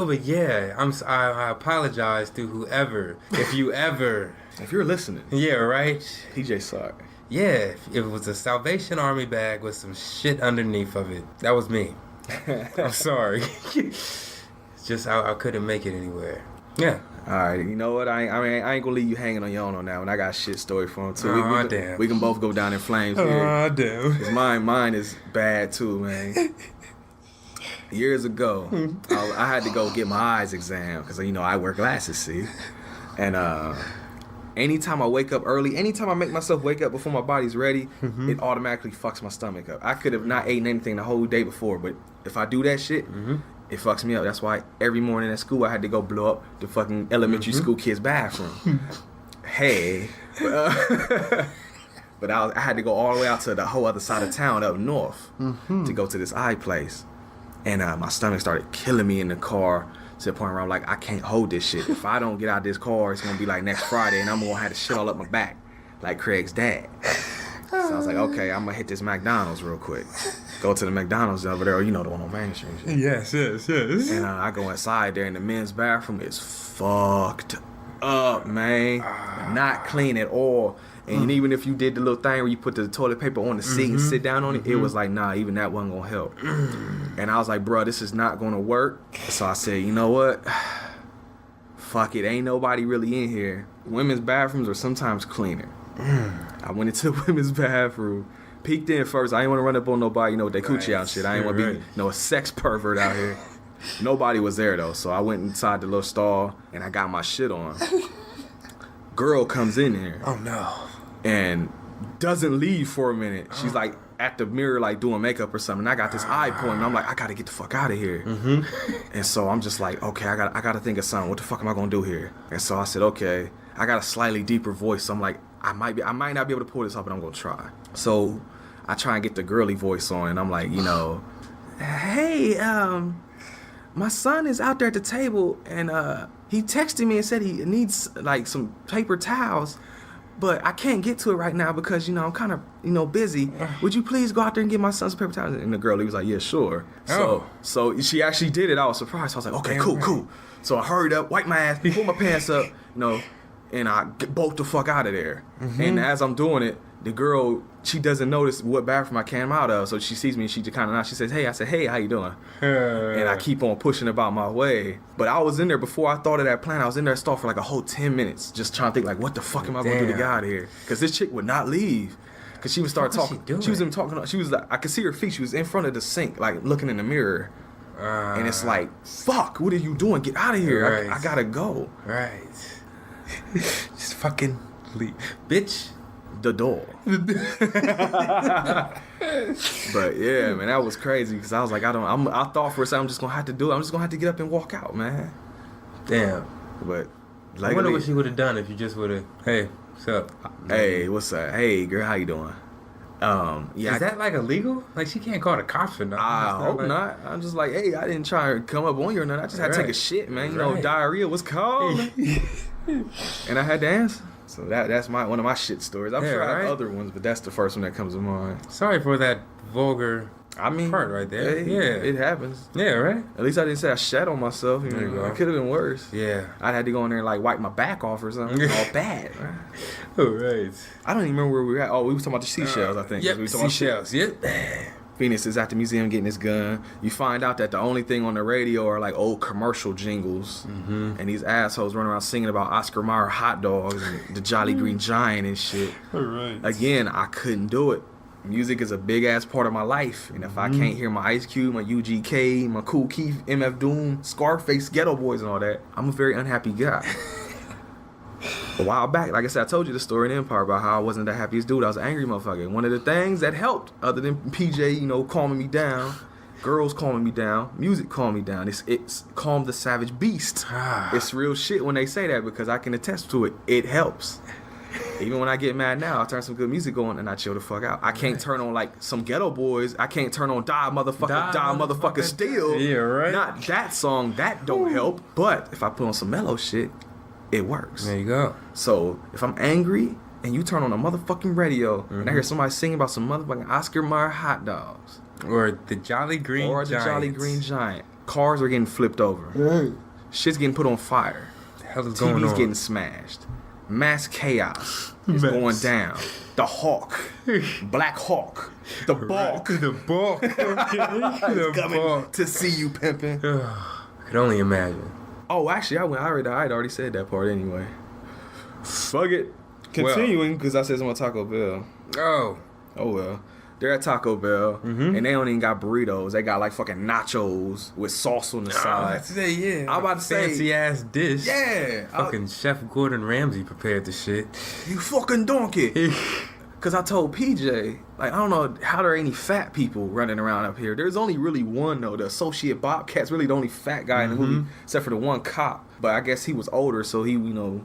But yeah, I apologize to whoever, if you're listening. Yeah, right. PJ, sorry. Yeah, it was a Salvation Army bag with some shit underneath of it. That was me. I'm sorry. It's just I couldn't make it anywhere. Yeah. All right, you know what? I ain't gonna leave you hanging on your own on that one. I got a shit story for him too. Damn. We can both go down in flames here. Damn. 'Cause mine is bad too, man. years ago, I had to go get my eyes examined because, you know, I wear glasses, see? And anytime I wake up early, anytime I make myself wake up before my body's ready, it automatically fucks my stomach up. I could have not eaten anything the whole day before, but if I do that shit, it fucks me up. That's why every morning at school I had to go blow up the fucking elementary school kid's bathroom. Hey. But I had to go all the way out to the whole other side of town up north to go to this eye place. And my stomach started killing me in the car to the point where I'm like, I can't hold this shit. If I don't get out of this car, it's going to be like next Friday and I'm going to have to shit all up my back like Craig's dad. So I was like, okay, I'm going to hit this McDonald's real quick. Go to the McDonald's over there, you know, the one on Main Street. Yes. And I go inside there and the men's bathroom is fucked up, man. Not clean at all. And even if you did the little thing where you put the toilet paper on the seat and sit down on it, it was like, nah, even that wasn't going to help. And I was like, bro, this is not going to work. So I said, you know what? Fuck it. Ain't nobody really in here. Women's bathrooms are sometimes cleaner. I went into the women's bathroom, peeked in first. I ain't want to run up on nobody, you know, with their coochie out and shit. I ain't want to be, you know, a sex pervert out here. Nobody was there, though. So I went inside the little stall, and I got my shit on. Girl comes in here. Oh, no. And doesn't leave for a minute. She's like at the mirror, like doing makeup or something. And I got this eye point, and I'm like, I gotta get the fuck out of here. And so I'm just like, okay, I gotta think of something. What the fuck am I gonna do here? And so I said, okay, I got a slightly deeper voice. So I'm like, I might not be able to pull this off, but I'm gonna try. So I try and get the girly voice on, and I'm like, you know, hey, my son is out there at the table, and he texted me and said he needs like some paper towels. But I can't get to it right now because, you know, I'm kind of, you know, busy. Would you please go out there and get my son some paper towels? And the girl, he was like, yeah, sure. So she actually did it. I was surprised. I was like, okay, cool. So I hurried up, wiped my ass, pulled my pants up, you know, and I bolted the fuck out of there. And as I'm doing it, the girl, she doesn't notice what bathroom I came out of. So she sees me and she just kind of nods. She says, hey. I said, hey, how you doing? And I keep on pushing about my way. But I was in there before I thought of that plan. I was in there stalled for like a whole 10 minutes just trying to think like, what the fuck am I going to do to get out of here? Because this chick would not leave. Because she would start talking. She was even talking. She was like, I could see her feet. She was in front of the sink, like looking in the mirror. And it's like, fuck, what are you doing? Get out of here. Right. I got to go. Right. Just fucking leave. Bitch. The door. But yeah, man, that was crazy because I was like, I thought for a second I'm just gonna have to do it. I'm just gonna have to get up and walk out, man. Damn. But like, I wonder what she would have done if you just would have, hey, what's up? Hey, what's up? Hey, girl, how you doing? Yeah. Is that like illegal? Like she can't call the cops for nothing. I hope not. I'm just like, hey, I didn't try to come up on you or nothing. I just had to take a shit, man. You know, diarrhea was cold. And I had to answer. So that's one of my shit stories. I'm sure I have other ones, but that's the first one that comes to mind. Sorry for that vulgar part right there. It happens. Yeah, right? At least I didn't say I shat on myself. You know, it could have been worse. Yeah. I had to go in there and like wipe my back off or something. All bad. Oh, right. I don't even remember where we were at. Oh, we were talking about the seashells, I think. Yep, we seashells. Yep. Phoenix is at the museum getting his gun. You find out that the only thing on the radio are like old commercial jingles. And these assholes running around singing about Oscar Mayer hot dogs and the Jolly Green Giant and shit. All right. Again, I couldn't do it. Music is a big ass part of my life. And if I can't hear my Ice Cube, my UGK, my Kool Keith, MF Doom, Scarface, Ghetto Boys and all that, I'm a very unhappy guy. A while back, like I said, I told you the story in Empire about how I wasn't the happiest dude. I was an angry motherfucker. One of the things that helped, other than PJ, you know, calming me down, girls calming me down, music calming me down, it's calmed the savage beast. It's real shit when they say that because I can attest to it. It helps. Even when I get mad now, I turn some good music on and I chill the fuck out. I can't turn on like some Ghetto Boys. I can't turn on Die Motherfucker Still. Yeah, right. Not that song. That don't help. But if I put on some mellow shit, it works. There you go. So if I'm angry and you turn on a motherfucking radio and I hear somebody singing about some motherfucking Oscar Mayer hot dogs or the Jolly Green Giant, cars are getting flipped over. Shit's getting put on fire. The hell is going on? TV's getting smashed. Mass chaos is going down. The Hawk, Black Hawk, the Bulk, the Bulk, is coming to see you, pimping. I could only imagine. Oh, actually, I'd already said that part anyway. Fuck it. Continuing, because I said something about Taco Bell. Oh well. They're at Taco Bell, and they don't even got burritos. They got like fucking nachos with sauce on the side. Yeah. I'm about to say fancy ass dish. Yeah. Fucking Chef Gordon Ramsay prepared the shit. You fucking donkey. Because I told PJ, like, I don't know how there are any fat people running around up here. There's only really one, though. The associate Bobcat's really the only fat guy in the movie, except for the one cop. But I guess he was older, so he,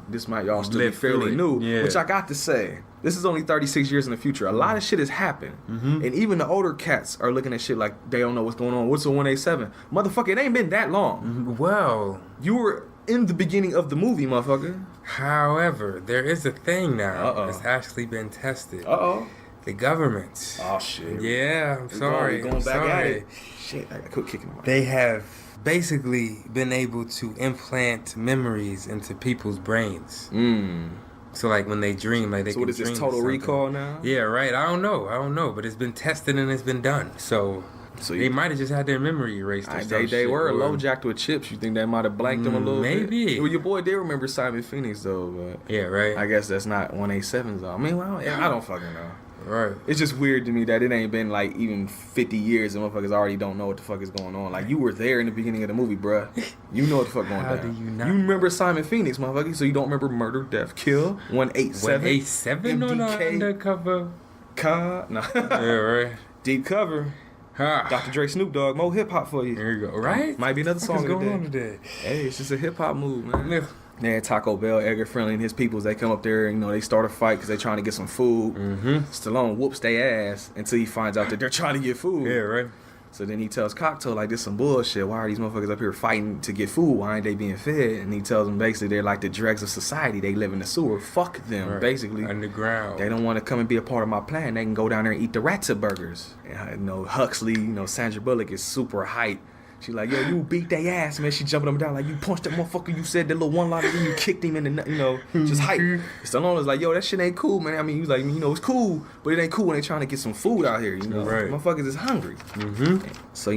this might all still be fairly new. Yeah. Which I got to say, this is only 36 years in the future. A lot of shit has happened. And even the older cats are looking at shit like they don't know what's going on. What's a 187? Motherfucker, it ain't been that long. Well, you were in the beginning of the movie, motherfucker. However, there is a thing now that's actually been tested. The government. Oh, shit. Yeah, I'm sorry. Going back at it. Shit, I got quit kicking them. They have basically been able to implant memories into people's brains. So like when they dream, like they can dream. So what is this, Total Recall now? Yeah, right. I don't know, but it's been tested and it's been done. So they might have just had their memory erased. They were low jacked with chips. You think that might have blanked them a little bit? Maybe. Well, your boy did remember Simon Phoenix though, but yeah, right. I guess that's not 187s though. I mean, well, I don't fucking know. Right. It's just weird to me that it ain't been like even 50 years and motherfuckers already don't know what the fuck is going on. Like, you were there in the beginning of the movie, bruh. You know what the fuck going How down. do you not? You remember Simon Phoenix, motherfucker, so you don't remember Murder, Death, Kill, 187? 187 on the undercover? No. Yeah, right. Deep Cover. Dr. Dre, Snoop Dogg, more hip hop for you. There you go. Right? Might be another song What's going on today? Hey, it's just a hip hop move, man. Yeah. Yeah, Taco Bell, Edgar Friendly and his peoples, they come up there, they start a fight because they trying to get some food. Stallone whoops their ass until he finds out that they're trying to get food. Yeah, right. So then he tells Cocteau, like, this some bullshit. Why are these motherfuckers up here fighting to get food? Why ain't they being fed? And he tells them basically they're like the dregs of society. They live in the sewer. Fuck them, basically. Underground. They don't want to come and be a part of my plan. They can go down there and eat the Ratza burgers. And, Huxley, Sandra Bullock is super hype. She like, yo, you beat their ass, man. She jumping up and down like, you punched that motherfucker. You said that little one-liner, then you kicked him in the, just hype. Stallone was like, yo, that shit ain't cool, man. I mean, he was like, it's cool, but it ain't cool when they trying to get some food out here, Right. Motherfuckers is hungry. So,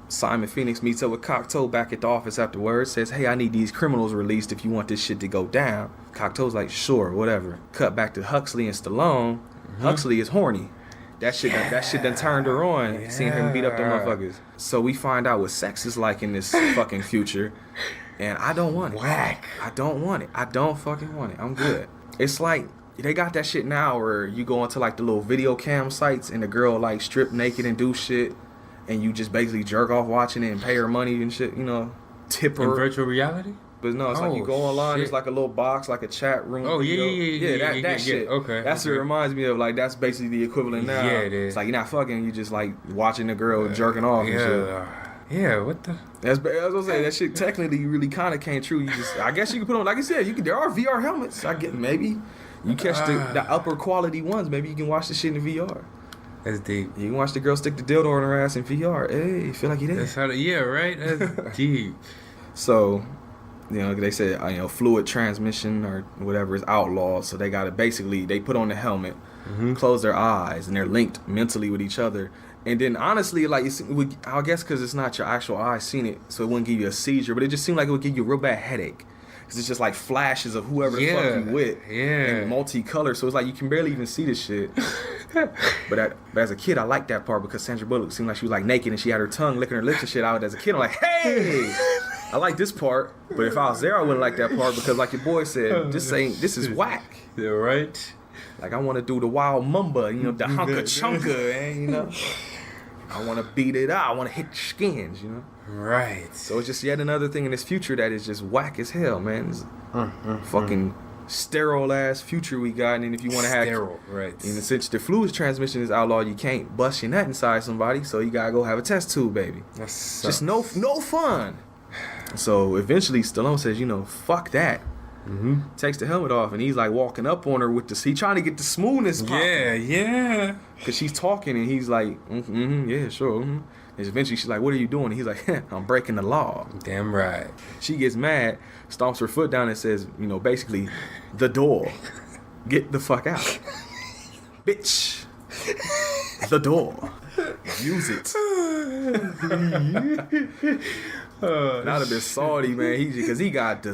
Simon Phoenix meets up with Cocteau back at the office afterwards, says, hey, I need these criminals released if you want this shit to go down. Cocteau's like, sure, whatever. Cut back to Huxley and Stallone. Huxley is horny. That shit done turned her on, seeing him beat up the motherfuckers. So we find out what sex is like in this fucking future, and I don't want it. Whack. I don't want it. I don't fucking want it. I'm good. It's like, they got that shit now where you go into like the little video cam sites and the girl like strip naked and do shit, and you just basically jerk off watching it and pay her money and shit, tip her. In virtual reality? But no, it's like you go online, shit. It's like a little box, like a chat room. Oh, video. Yeah, that shit. Okay. That's what it reminds me of. Like, that's basically the equivalent now. Yeah, it is. It's like you're not fucking, you just like watching the girl jerking off and shit. Yeah, what the? That's what I was gonna say. That shit technically really kind of came true. I guess you can put on, like I said, there are VR helmets. I get maybe you catch the upper quality ones. Maybe you can watch the shit in VR. That's deep. You can watch the girl stick the dildo in her ass in VR. Hey, feel like you did. That's how. Right. That's deep. So. They said, fluid transmission or whatever is outlawed. So they got to they put on the helmet, close their eyes, and they're linked mentally with each other. And then honestly, like, I guess because it's not your actual eyes seeing it, so it wouldn't give you a seizure, but it just seemed like it would give you a real bad headache. Because it's just like flashes of whoever the fuck you with. And multicolor. So it's like you can barely even see this shit. But as a kid, I liked that part because Sandra Bullock seemed like she was like naked and she had her tongue licking her lips and shit out. As a kid, I'm like, hey! I like this part, but if I was there, I wouldn't like that part because, like your boy said, this is whack. Yeah, right. Like, I want to do the wild mumba, the hunka chunka, I want to beat it out. I want to hit the skins, Right. So it's just yet another thing in this future that is just whack as hell, man. It's fucking sterile ass future we got, and then if you want to have sterile, right? Since the fluid transmission is outlawed, you can't bust your nut inside somebody, so you gotta go have a test tube, baby. That's just no fun. So eventually Stallone says, fuck that. Takes the helmet off and he's like walking up on her with he trying to get the smoothness popping. Yeah. Because she's talking and he's like, yeah, sure. And eventually she's like, what are you doing? And he's like, I'm breaking the law. Damn right. She gets mad, stomps her foot down and says, basically, the door. Get the fuck out. Bitch. The door. Use it. That'd have been salty, man. Because he got the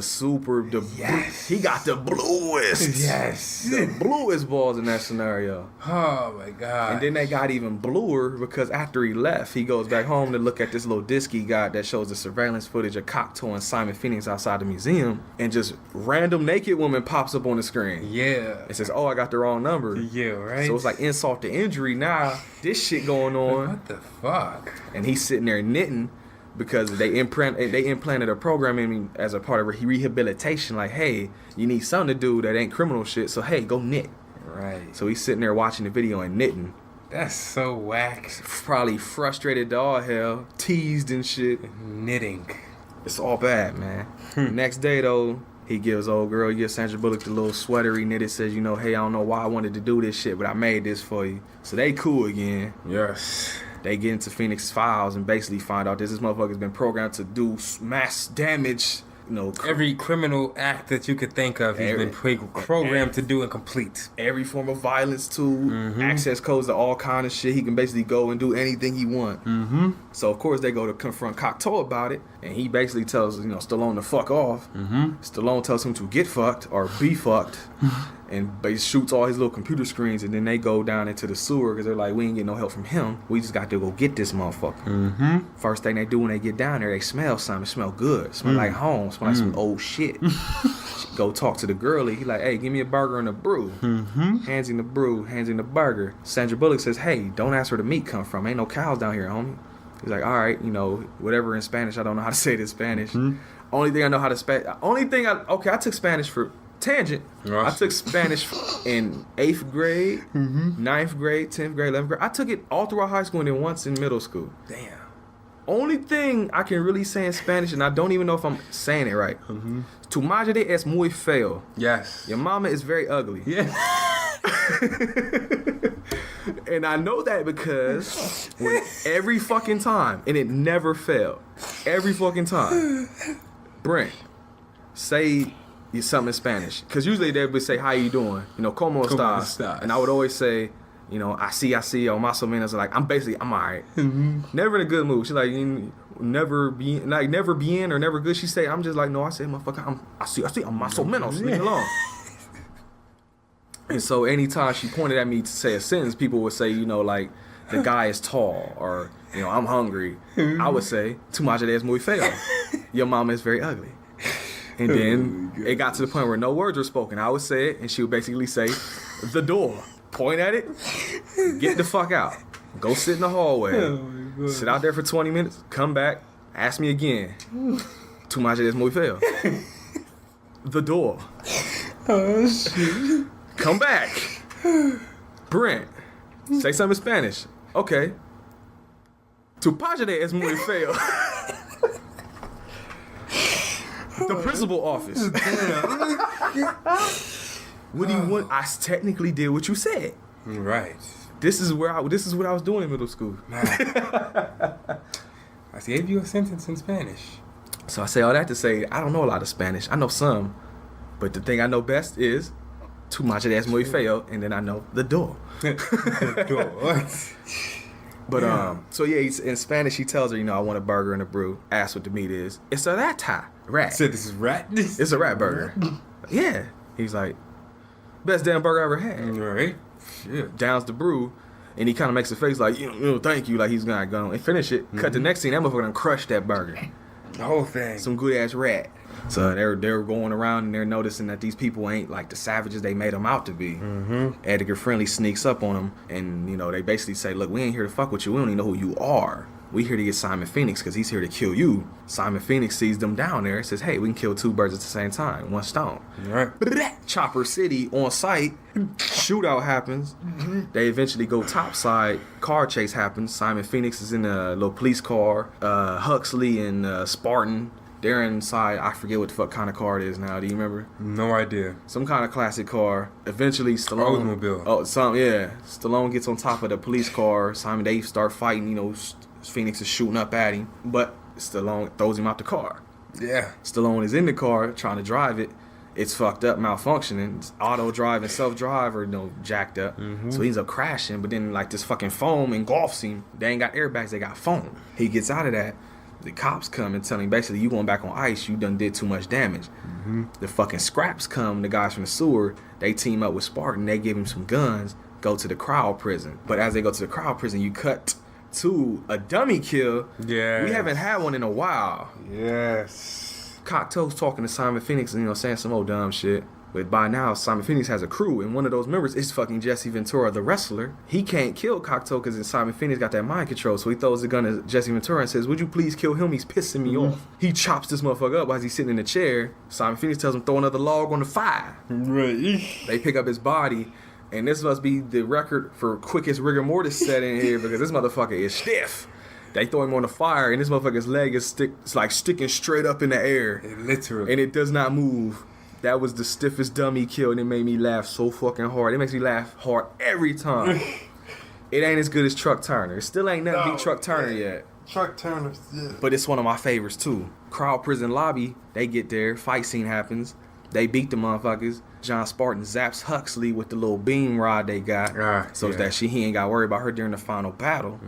he got the bluest. Yes. The bluest balls in that scenario. Oh, my God. And then they got even bluer because after he left, he goes back home to look at this little disc he got that shows the surveillance footage of Cocteau and Simon Phoenix outside the museum. And just random naked woman pops up on the screen. Yeah. It says, oh, I got the wrong number. Yeah, right. So it's like insult to injury. Now, this shit going on. What the fuck? And he's sitting there knitting because they implanted a program in me as a part of rehabilitation. Like, hey, you need something to do that ain't criminal shit. So, hey, go knit. Right. So he's sitting there watching the video and knitting. That's so whack. Probably frustrated to all hell. Teased and shit. Knitting. It's all bad, man. Next day, though, he gives Sandra Bullock the little sweater he knitted. Says, hey, I don't know why I wanted to do this shit, but I made this for you. So they cool again. Yes. They get into Phoenix files and basically find out this motherfucker's been programmed to do mass damage. Every criminal act that you could think of, he's been programmed to do and complete. Every form of violence too, access codes to all kind of shit. He can basically go and do anything he want. Mm-hmm. So of course they go to confront Cocteau about it, and he basically tells Stallone to fuck off. Mm-hmm. Stallone tells him to get fucked or be fucked, and he shoots all his little computer screens, and then they go down into the sewer because they're like, we ain't get no help from him. We just got to go get this motherfucker. Mm-hmm. First thing they do when they get down there, they smell something. It smell good. Smell like home. Smell like some old shit. Go talk to the girlie. He like, hey, give me a burger and a brew. Mm-hmm. Hands him the brew. Hands him the burger. Sandra Bullock says, hey, don't ask where the meat come from. Ain't no cows down here, homie. He's like, all right, whatever in Spanish. I don't know how to say it in Spanish. Only thing I know how to I took Spanish for tangent. I took Spanish in 8th grade, 9th grade, 10th grade, 11th grade. I took it all throughout high school and then once in middle school. Damn. Only thing I can really say in Spanish, and I don't even know if I'm saying it right. Tu madre es muy feo. Yes. Your mama is very ugly. Yeah. And I know that because every fucking time, and it never failed, every fucking time, Brent, say something in Spanish. Because usually they would say, how you doing? Como estás? And I would always say, así, or más o menos. Like, I'm all right. Never in a good mood. She's like, never bien or never good. She say, I'm just like, no, I say, motherfucker, I'm más o menos. Leave me alone. And so anytime she pointed at me to say a sentence, people would say, like, the guy is tall, or, I'm hungry. I would say, tu madre es muy feo. Your mama is very ugly. And then it got to the point where no words were spoken. I would say it, and she would basically say, the door. Point at it, get the fuck out. Go sit in the hallway. Sit out there for 20 minutes, come back, ask me again. Tu madre es muy feo. The door. Oh, shit. Come back. Brent, say something in Spanish. Okay. Tu padre es muy feo. The principal office. What do you want? I technically did what you said. Right. This is what I was doing in middle school. I gave you a sentence in Spanish. So I say all that to say I don't know a lot of Spanish. I know some, but the thing I know best is tu madre es muy feo, and then I know the door. The door. But so yeah, in Spanish he tells her, I want a burger and a brew. Ask what the meat is. It's a rat. So this is rat? It's a rat burger. Yeah. He's like, best damn burger I ever had. Right. Shit. Downs the brew, and he kind of makes a face like, thank you, like he's gonna go and finish it. Cut the next scene, that motherfucker done crushed that burger. The whole thing. Some good ass rat. So they're going around and they're noticing that these people ain't like the savages they made them out to be. Edgar Friendly sneaks up on them, and they basically say, look, we ain't here to fuck with you. We don't even know who you are. We here to get Simon Phoenix because he's here to kill you. Simon Phoenix sees them down there and says, hey, we can kill two birds at the same time, one stone. Right. Chopper City on site. Shootout happens. They eventually go topside. Car chase happens. Simon Phoenix is in a little police car. Huxley and Spartan, they're inside. I forget what the fuck kind of car it is now. Do you remember? No idea. Some kind of classic car. Eventually, Stallone. Oldsmobile. Oh, Stallone gets on top of the police car. Simon Dave start fighting. Phoenix is shooting up at him, but Stallone throws him out the car. Yeah. Stallone is in the car trying to drive it. It's fucked up, malfunctioning. It's auto drive and self drive are jacked up. So he ends up crashing, but then like this fucking foam engulfs him. They ain't got airbags, they got foam. He gets out of that. The cops come and tell him basically, you going back on ice, you done did too much damage. The fucking scraps come, the guys from the sewer, they team up with Spartan, they give him some guns, go to the crowd prison. But as they go to the crowd prison, you cut to a dummy kill. Yeah. We haven't had one in a while. Yes. Cocteau's talking to Simon Phoenix and, saying some old dumb shit. But by now, Simon Phoenix has a crew, and one of those members is fucking Jesse Ventura, the wrestler. He can't kill Cocteau because Simon Phoenix got that mind control, so he throws the gun at Jesse Ventura and says, would you please kill him? He's pissing me off. He chops this motherfucker up while he's sitting in the chair. Simon Phoenix tells him, throw another log on the fire. Right. They pick up his body, and this must be the record for quickest rigor mortis set in here because this motherfucker is stiff. They throw him on the fire, and this motherfucker's leg is sticking straight up in the air. Literally. And it does not move. That was the stiffest dummy kill, and it made me laugh so fucking hard. It makes me laugh hard every time. It ain't as good as Truck Turner. It still ain't nothing beat Truck Turner yet. Truck Turner, yeah. But it's one of my favorites, too. Crowd prison lobby, they get there. Fight scene happens. They beat the motherfuckers. John Spartan zaps Huxley with the little beam rod they got. That he ain't got to worry about her during the final battle.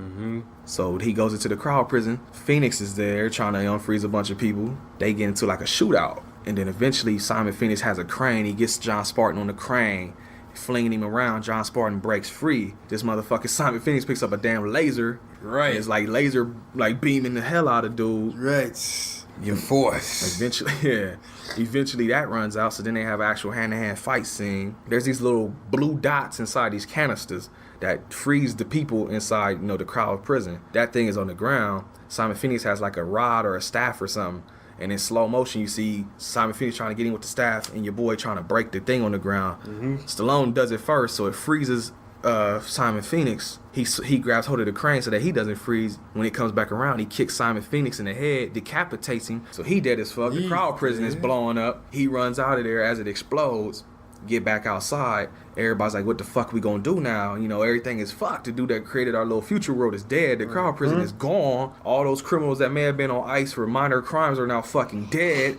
So he goes into the crowd prison. Phoenix is there trying to unfreeze a bunch of people. They get into like a shootout. And then eventually Simon Phoenix has a crane. He gets John Spartan on the crane, flinging him around. John Spartan breaks free. This motherfucker Simon Phoenix picks up a damn laser. Right. It's like laser beaming the hell out of dude. Right. Your force. Eventually that runs out. So then they have an actual hand-to-hand fight scene. There's these little blue dots inside these canisters that freeze the people inside, the crowd prison. That thing is on the ground. Simon Phoenix has like a rod or a staff or something. And in slow motion, you see Simon Phoenix trying to get in with the staff and your boy trying to break the thing on the ground. Stallone does it first, so it freezes Simon Phoenix. He grabs hold of the crane so that he doesn't freeze. When it comes back around, he kicks Simon Phoenix in the head, decapitates him. So he dead as fuck. The crowd prison is blowing up. He runs out of there as it explodes. Get back outside. Everybody's like, what the fuck we gonna do now? Everything is fucked. The dude that created our little future world is dead. The crowd prison is gone. All those criminals that may have been on ice for minor crimes are now fucking dead.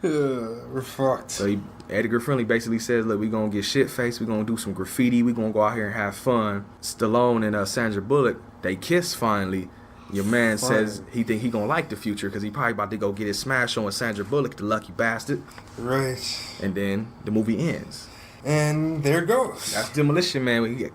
We're fucked. So Edgar Friendly basically says, look, we gonna get shit-faced. We gonna do some graffiti. We gonna go out here and have fun. Stallone and Sandra Bullock, they kiss finally. Your man says he think he gonna like the future because he probably about to go get his smash on with Sandra Bullock, the lucky bastard. Right. And then the movie ends. And there it goes. That's Demolition Man. We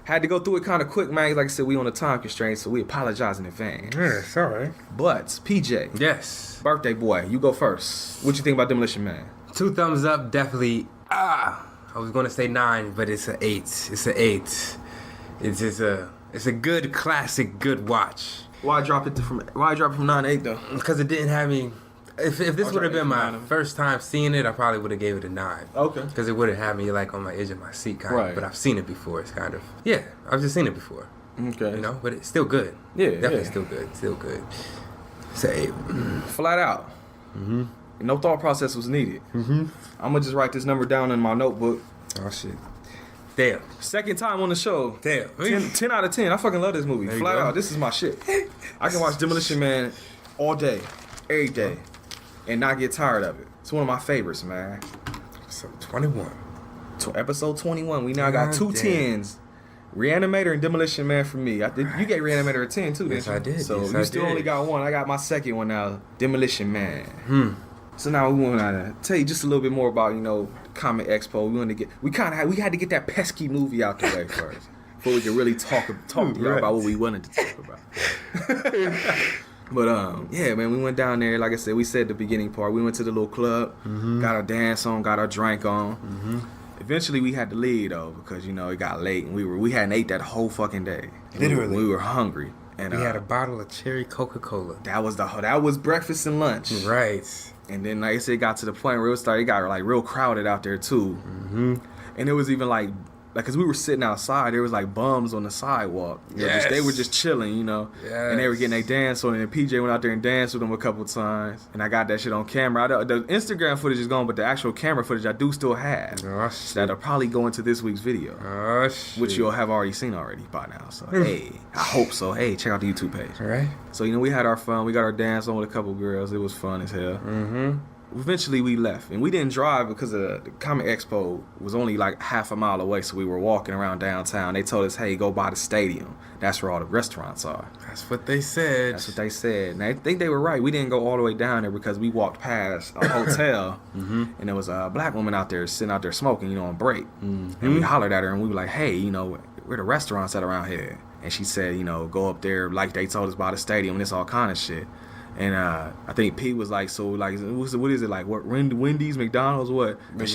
had to go through it kind of quick, man. Like I said, we on a time constraint, so we apologize in advance. Yeah, it's all right. But, PJ. Yes. Birthday boy, you go first. What you think about Demolition Man? 2 thumbs up, definitely. I was going to say 9, but it's an 8. It's an 8. It's a good classic, good watch. Why drop it from 9 to 8 though? Because it didn't have me. If this would have been my first time seeing it, I probably would have gave it a 9. Okay. Because it would have had me like on my edge of my seat, kind of. But I've seen it before. It's kind of I've just seen it before. Okay. But it's still good. Yeah, definitely still good. Still good. It's an 8. Flat out. No thought process was needed. I'm gonna just write this number down in my notebook. Oh shit. Damn. Second time on the show. Damn. 10 out of 10. I fucking love this movie. Flat out. This is my shit. I can watch Demolition Man all day, every day, and not get tired of it. It's one of my favorites, man. Episode 21. Episode 21. We now got 2 10s. Reanimator and Demolition Man for me. You gave Reanimator a 10 too, didn't you? Yes, I did. So yes, you still only got 1. I got my second one now. Demolition Man. So now we want to tell you just a little bit more about, Comic Expo. We had to get that pesky movie out the way first before we could really talk to y'all about what we wanted to talk about. But yeah, man, we went down there. Like I said, we said the beginning part. We went to the little club, got our dance on, got our drink on. Eventually, we had to leave though because it got late and we hadn't ate that whole fucking day. Literally, we were hungry. And we had a bottle of cherry Coca-Cola. That was breakfast and lunch. Right. And then, like I said, it got to the point where it got like real crowded out there too. And it was even like cause we were sitting outside, there was like bums on the sidewalk. They were just chilling, and they were getting their dance on. And PJ went out there and danced with them a couple times. And I got that shit on camera. The Instagram footage is gone, but the actual camera footage I do still have. That'll probably go into this week's video, which you'll have already seen already by now. So hey, I hope so. Hey, check out the YouTube page. All right. So we had our fun. We got our dance on with a couple girls. It was fun as hell. eventually we left, and we didn't drive because the Comic Expo was only like half a mile away, so we were walking around downtown. They told us, hey, go by the stadium. That's where all the restaurants are. That's what they said. And I think they were right. We didn't go all the way down there because we walked past a hotel, and there was a black woman out there sitting out there smoking, on break. And we hollered at her, and we were like, hey, where the restaurants at around here? And she said, go up there like they told us by the stadium, and it's all kind of shit. And I think P was like, so like, what is it like? What Wendy's, McDonald's, what? And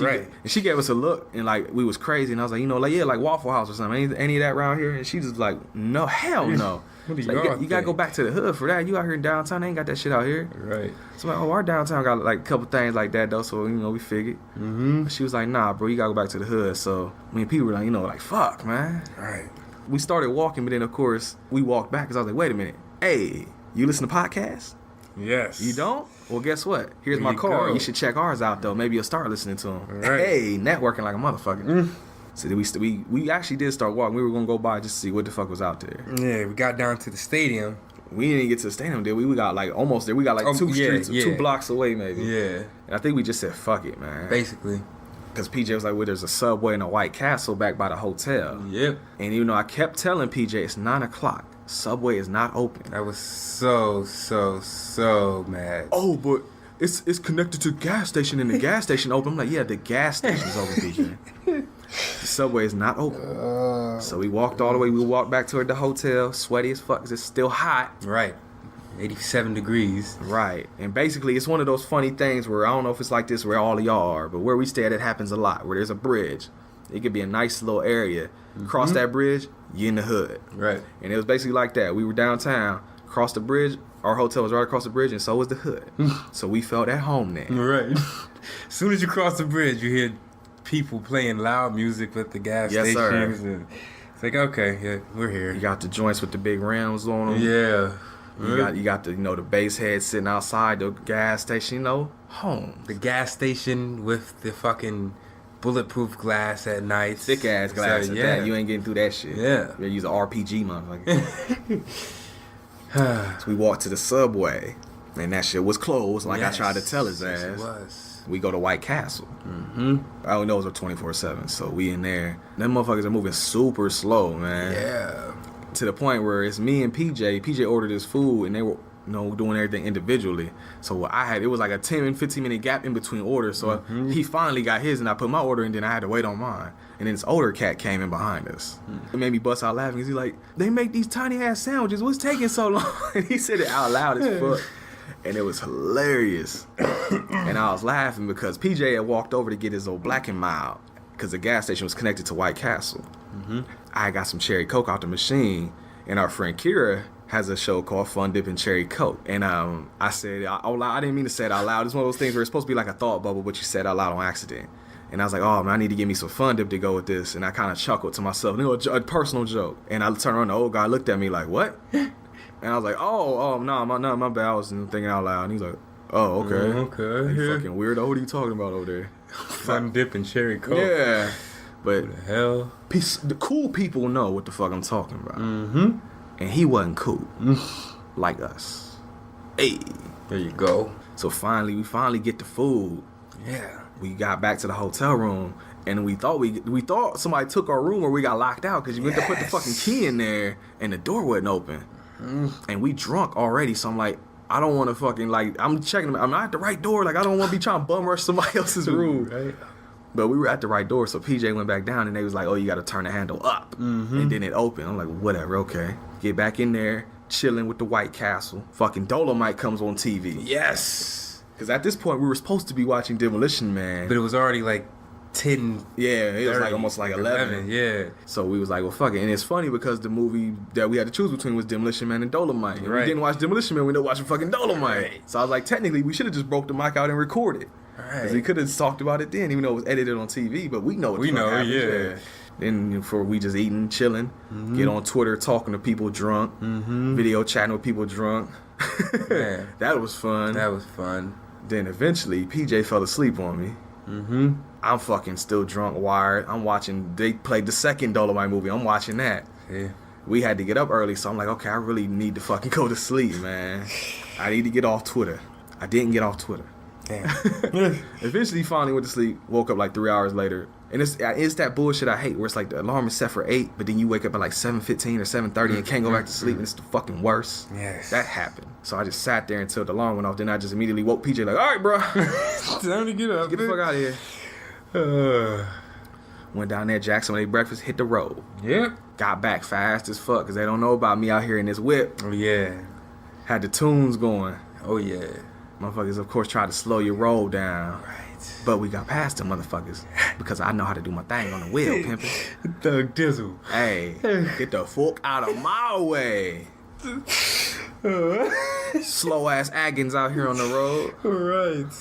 she gave us a look, and like we was crazy. And I was like, like Waffle House or something. Any of that around here? And she just like, no, hell no. You gotta go back to the hood for that. You out here in downtown, they ain't got that shit out here. Right. So I'm like, our downtown got like a couple things like that though. So we figured. But she was like, nah, bro, you gotta go back to the hood. So me and P were like, like fuck, man. Right. We started walking, but then of course we walked back because I was like, wait a minute, hey, you listen to podcasts? Yes. You don't? Well, guess what? Here's my card. You should check ours out, though. Maybe you'll start listening to them. Right. Hey, networking like a motherfucker. So we actually did start walking. We were going to go by just to see what the fuck was out there. Yeah, we got down to the stadium. We didn't get to the stadium, did we? We got like almost there. We got like 2 streets, 2 blocks away maybe. Yeah. And I think we just said, fuck it, man. Basically. Because PJ was like, well, there's a Subway and a White Castle back by the hotel. Yep. And I kept telling PJ, it's 9 o'clock. Subway is not open. I was so mad. Oh, but it's connected to the gas station, and the gas station open. I'm like, yeah, the gas station's open, PJ. The Subway is not open. So we walked all the way. We walked back toward the hotel, sweaty as fuck because it's still hot. Right. 87 degrees. Right. And basically, it's one of those funny things where I don't know if it's like this where all of y'all are, but where we stay at, it happens a lot. Where there's a bridge. It could be a nice little area. Cross that bridge, you're in the hood. Right. And it was basically like that. We were downtown, crossed the bridge. Our hotel was right across the bridge, and so was the hood. So we felt at home there. Right. As soon as you cross the bridge, you hear people playing loud music at the gas stations. Sir. And it's like, okay, yeah, we're here. You got the joints with the big rims on them. Yeah. You got the the base head sitting outside the gas station. Home. The gas station with the fucking bulletproof glass at night. Thick ass glass. So, yeah. You ain't getting through that shit. Yeah. You use an RPG, motherfucker. So we walked to the Subway, and that shit was closed. Like I tried to tell his ass. It was. We go to White Castle. I don't know, it was a 24/7. So we in there. Them motherfuckers are moving super slow, man. Yeah. To the point where it's me and PJ. PJ ordered his food, and they were doing everything individually. So it was like a 10 and 15 minute gap in between orders. So he finally got his, and I put my order in, then I had to wait on mine. And then this older cat came in behind us. It made me bust out laughing because he's like, they make these tiny ass sandwiches. What's taking so long? And he said it out loud as fuck. And it was hilarious. And I was laughing because PJ had walked over to get his old Black and Mild because the gas station was connected to White Castle. I got some cherry Coke out the machine, and our friend Kira has a show called Fun Dip and Cherry Coke. And I said, I didn't mean to say it out loud. It's one of those things where it's supposed to be like a thought bubble, but you said it out loud on accident. And I was like, oh man, I need to get me some Fun Dip to go with this. And I kind of chuckled to myself, a personal joke. And I turned around, the old guy looked at me like, what? And I was like, no, my bad. I was thinking out loud. And he's like, oh, okay. Okay. You fucking weirdo. What are you talking about over there? Fun Dip and Cherry Coke. Yeah. But what the hell? The cool people know what the fuck I'm talking about. And he wasn't cool like us. Hey. There you go. So we finally get the food. Yeah. We got back to the hotel room, and we thought somebody took our room or we got locked out because you went to put the fucking key in there and the door wasn't open. And we drunk already, so I'm like, I don't want to fucking I'm checking them. I'm not at the right door. Like I don't want to be trying to bum rush somebody else's room. Right. But we were at the right door, so PJ went back down, and they was like, oh, you got to turn the handle up. And then it opened. I'm like, whatever, okay. Get back in there, chilling with the White Castle. Fucking Dolomite comes on TV. Yes. Because at this point, we were supposed to be watching Demolition Man. But it was already like 10. Yeah, it was like almost like 11. Yeah. So we was like, well, fuck it. And it's funny because the movie that we had to choose between was Demolition Man and Dolomite. And we didn't watch Demolition Man, we ended up watching fucking Dolomite. Right. So I was like, technically, we should have just broke the mic out and recorded. Because we could have talked about it then, even though it was edited on TV. But we know what happened. Yeah. Then for we just eating, chilling, get on Twitter talking to people drunk, video chatting with people drunk. Man. That was fun. That was fun. Then eventually, PJ fell asleep on me. I'm fucking still drunk, wired. I'm watching, they played the second Dolomite movie. I'm watching that. Yeah. We had to get up early, so I'm like, okay, I really need to fucking go to sleep, man. I need to get off Twitter. I didn't get off Twitter. Damn. Eventually, finally went to sleep. Woke up like 3 hours later. And it's that bullshit I hate where it's like the alarm is set for 8, but then you wake up at like 7:15 or 7:30 and can't go back to sleep, and it's the fucking worst. Yes. That happened. So I just sat there until the alarm went off. Then I just immediately woke PJ like, all right, bro. Time to get up. Get the fuck out of here. Went down there, Jackson, ate breakfast, hit the road. Yep. Got back fast as fuck because they don't know about me out here in this whip. Oh, yeah. Had the tunes going. Oh, yeah. Motherfuckers, of course, try to slow your roll down. Right. But we got past them motherfuckers because I know how to do my thing on the wheel, pimpin'. Thug Dizzle. Hey, get the fuck out of my way. Slow ass Aggins out here on the road. Right.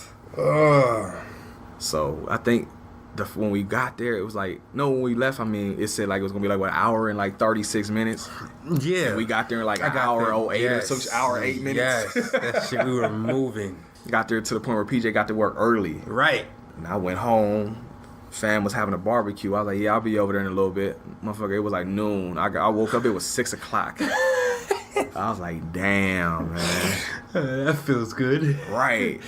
So I think when we got there, it was like, no, when we left, I mean, it said like it was gonna be like what, an hour and like 36 minutes. Yeah. And we got there in like an hour 08 or some hour 8 minutes. Yes, that shit, we were moving. Got there to the point where PJ got to work early. Right. And I went home. Fam was having a barbecue. I was like, yeah, I'll be over there in a little bit. Motherfucker, it was like noon. I woke up, it was 6 o'clock. I was like, damn, man. That feels good. Right.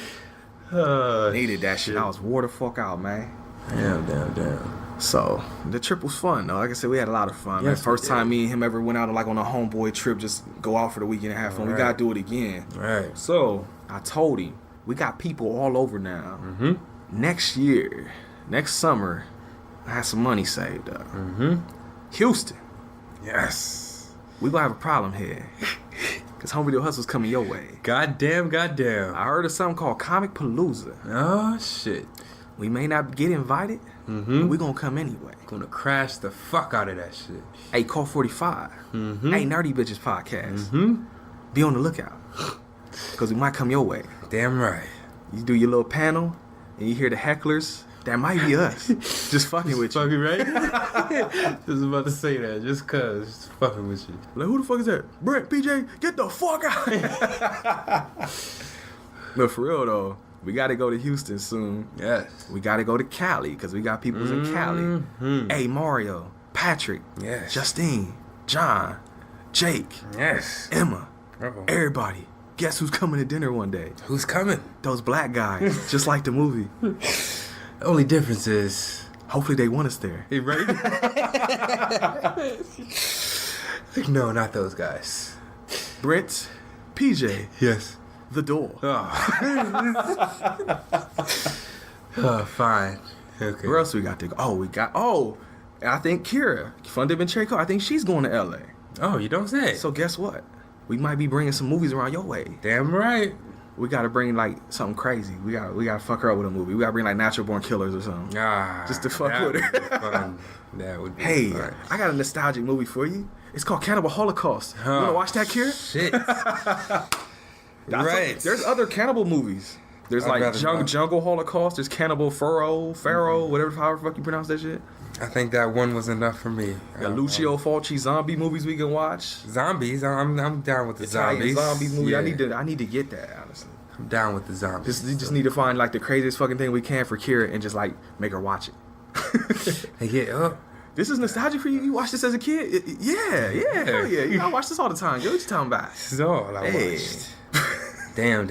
Needed that shit. I was wore the fuck out, man. Damn. So, the trip was fun, though. Like I said, we had a lot of fun. Yes, man. First time me and him ever went out like on a homeboy trip, just go out for the weekend and have fun. Right. We gotta do it again. Right. So, I told him, we got people all over now. Mm-hmm. Next year, next summer, I had some money saved up. Mm-hmm. Houston. Yes. We gonna have a problem here. Because Home Video Hustle's coming your way. Goddamn. I heard of something called Comic Palooza. Oh, shit. We may not get invited, but we gonna come anyway. Gonna crash the fuck out of that shit. Hey, call 45. Mm-hmm. Hey, Nerdy Bitches Podcast. Mm-hmm. Be on the lookout. Because we might come your way. Damn right. You do your little panel, and you hear the hecklers. That might be us. Just fucking with you. Fucking right? Just about to say that. Just cuz. Just fucking with you. Like, who the fuck is that? Brent, PJ, get the fuck out. But for real, though, we got to go to Houston soon. Yes. We got to go to Cali, because we got peoples in Cali. Mm-hmm. Hey, Mario, Patrick, yes, Justine, John, Jake, yes, Emma, everybody. Guess who's coming to dinner one day? Who's coming? Those black guys, just like the movie. The only difference is, hopefully they want us there. Hey, right? No, not those guys. Brent, PJ. Yes. The door. Oh, fine. Okay. Where else we got to go? I think Kira, Fun Dip and Cherry Coke, I think she's going to LA. Oh, you don't say. So guess what? We might be bringing some movies around your way. Damn right. We gotta bring like something crazy. We gotta fuck her up with a movie. We gotta bring like Natural Born Killers or something. Just to fuck with her. That would be Hey, fun. I got a nostalgic movie for you. It's called Cannibal Holocaust. You wanna watch that, Kira? Shit. Right. There's other cannibal movies. There's like Jungle Holocaust. There's Cannibal Pharaoh, however the fuck you pronounce that shit. I think that one was enough for me. The Lucio Fulci zombie movies we can watch. Zombies, I'm down with the zombies. Zombie movie. Yeah. I need to get that, honestly. I'm down with the zombies. You just need to find like the craziest fucking thing we can for Kira and just like make her watch it. Hey, get up. This is nostalgic for you. You watched this as a kid? Yeah. Hell yeah. You know, I watch this all the time. What you talking about? This is all I watched. Damn.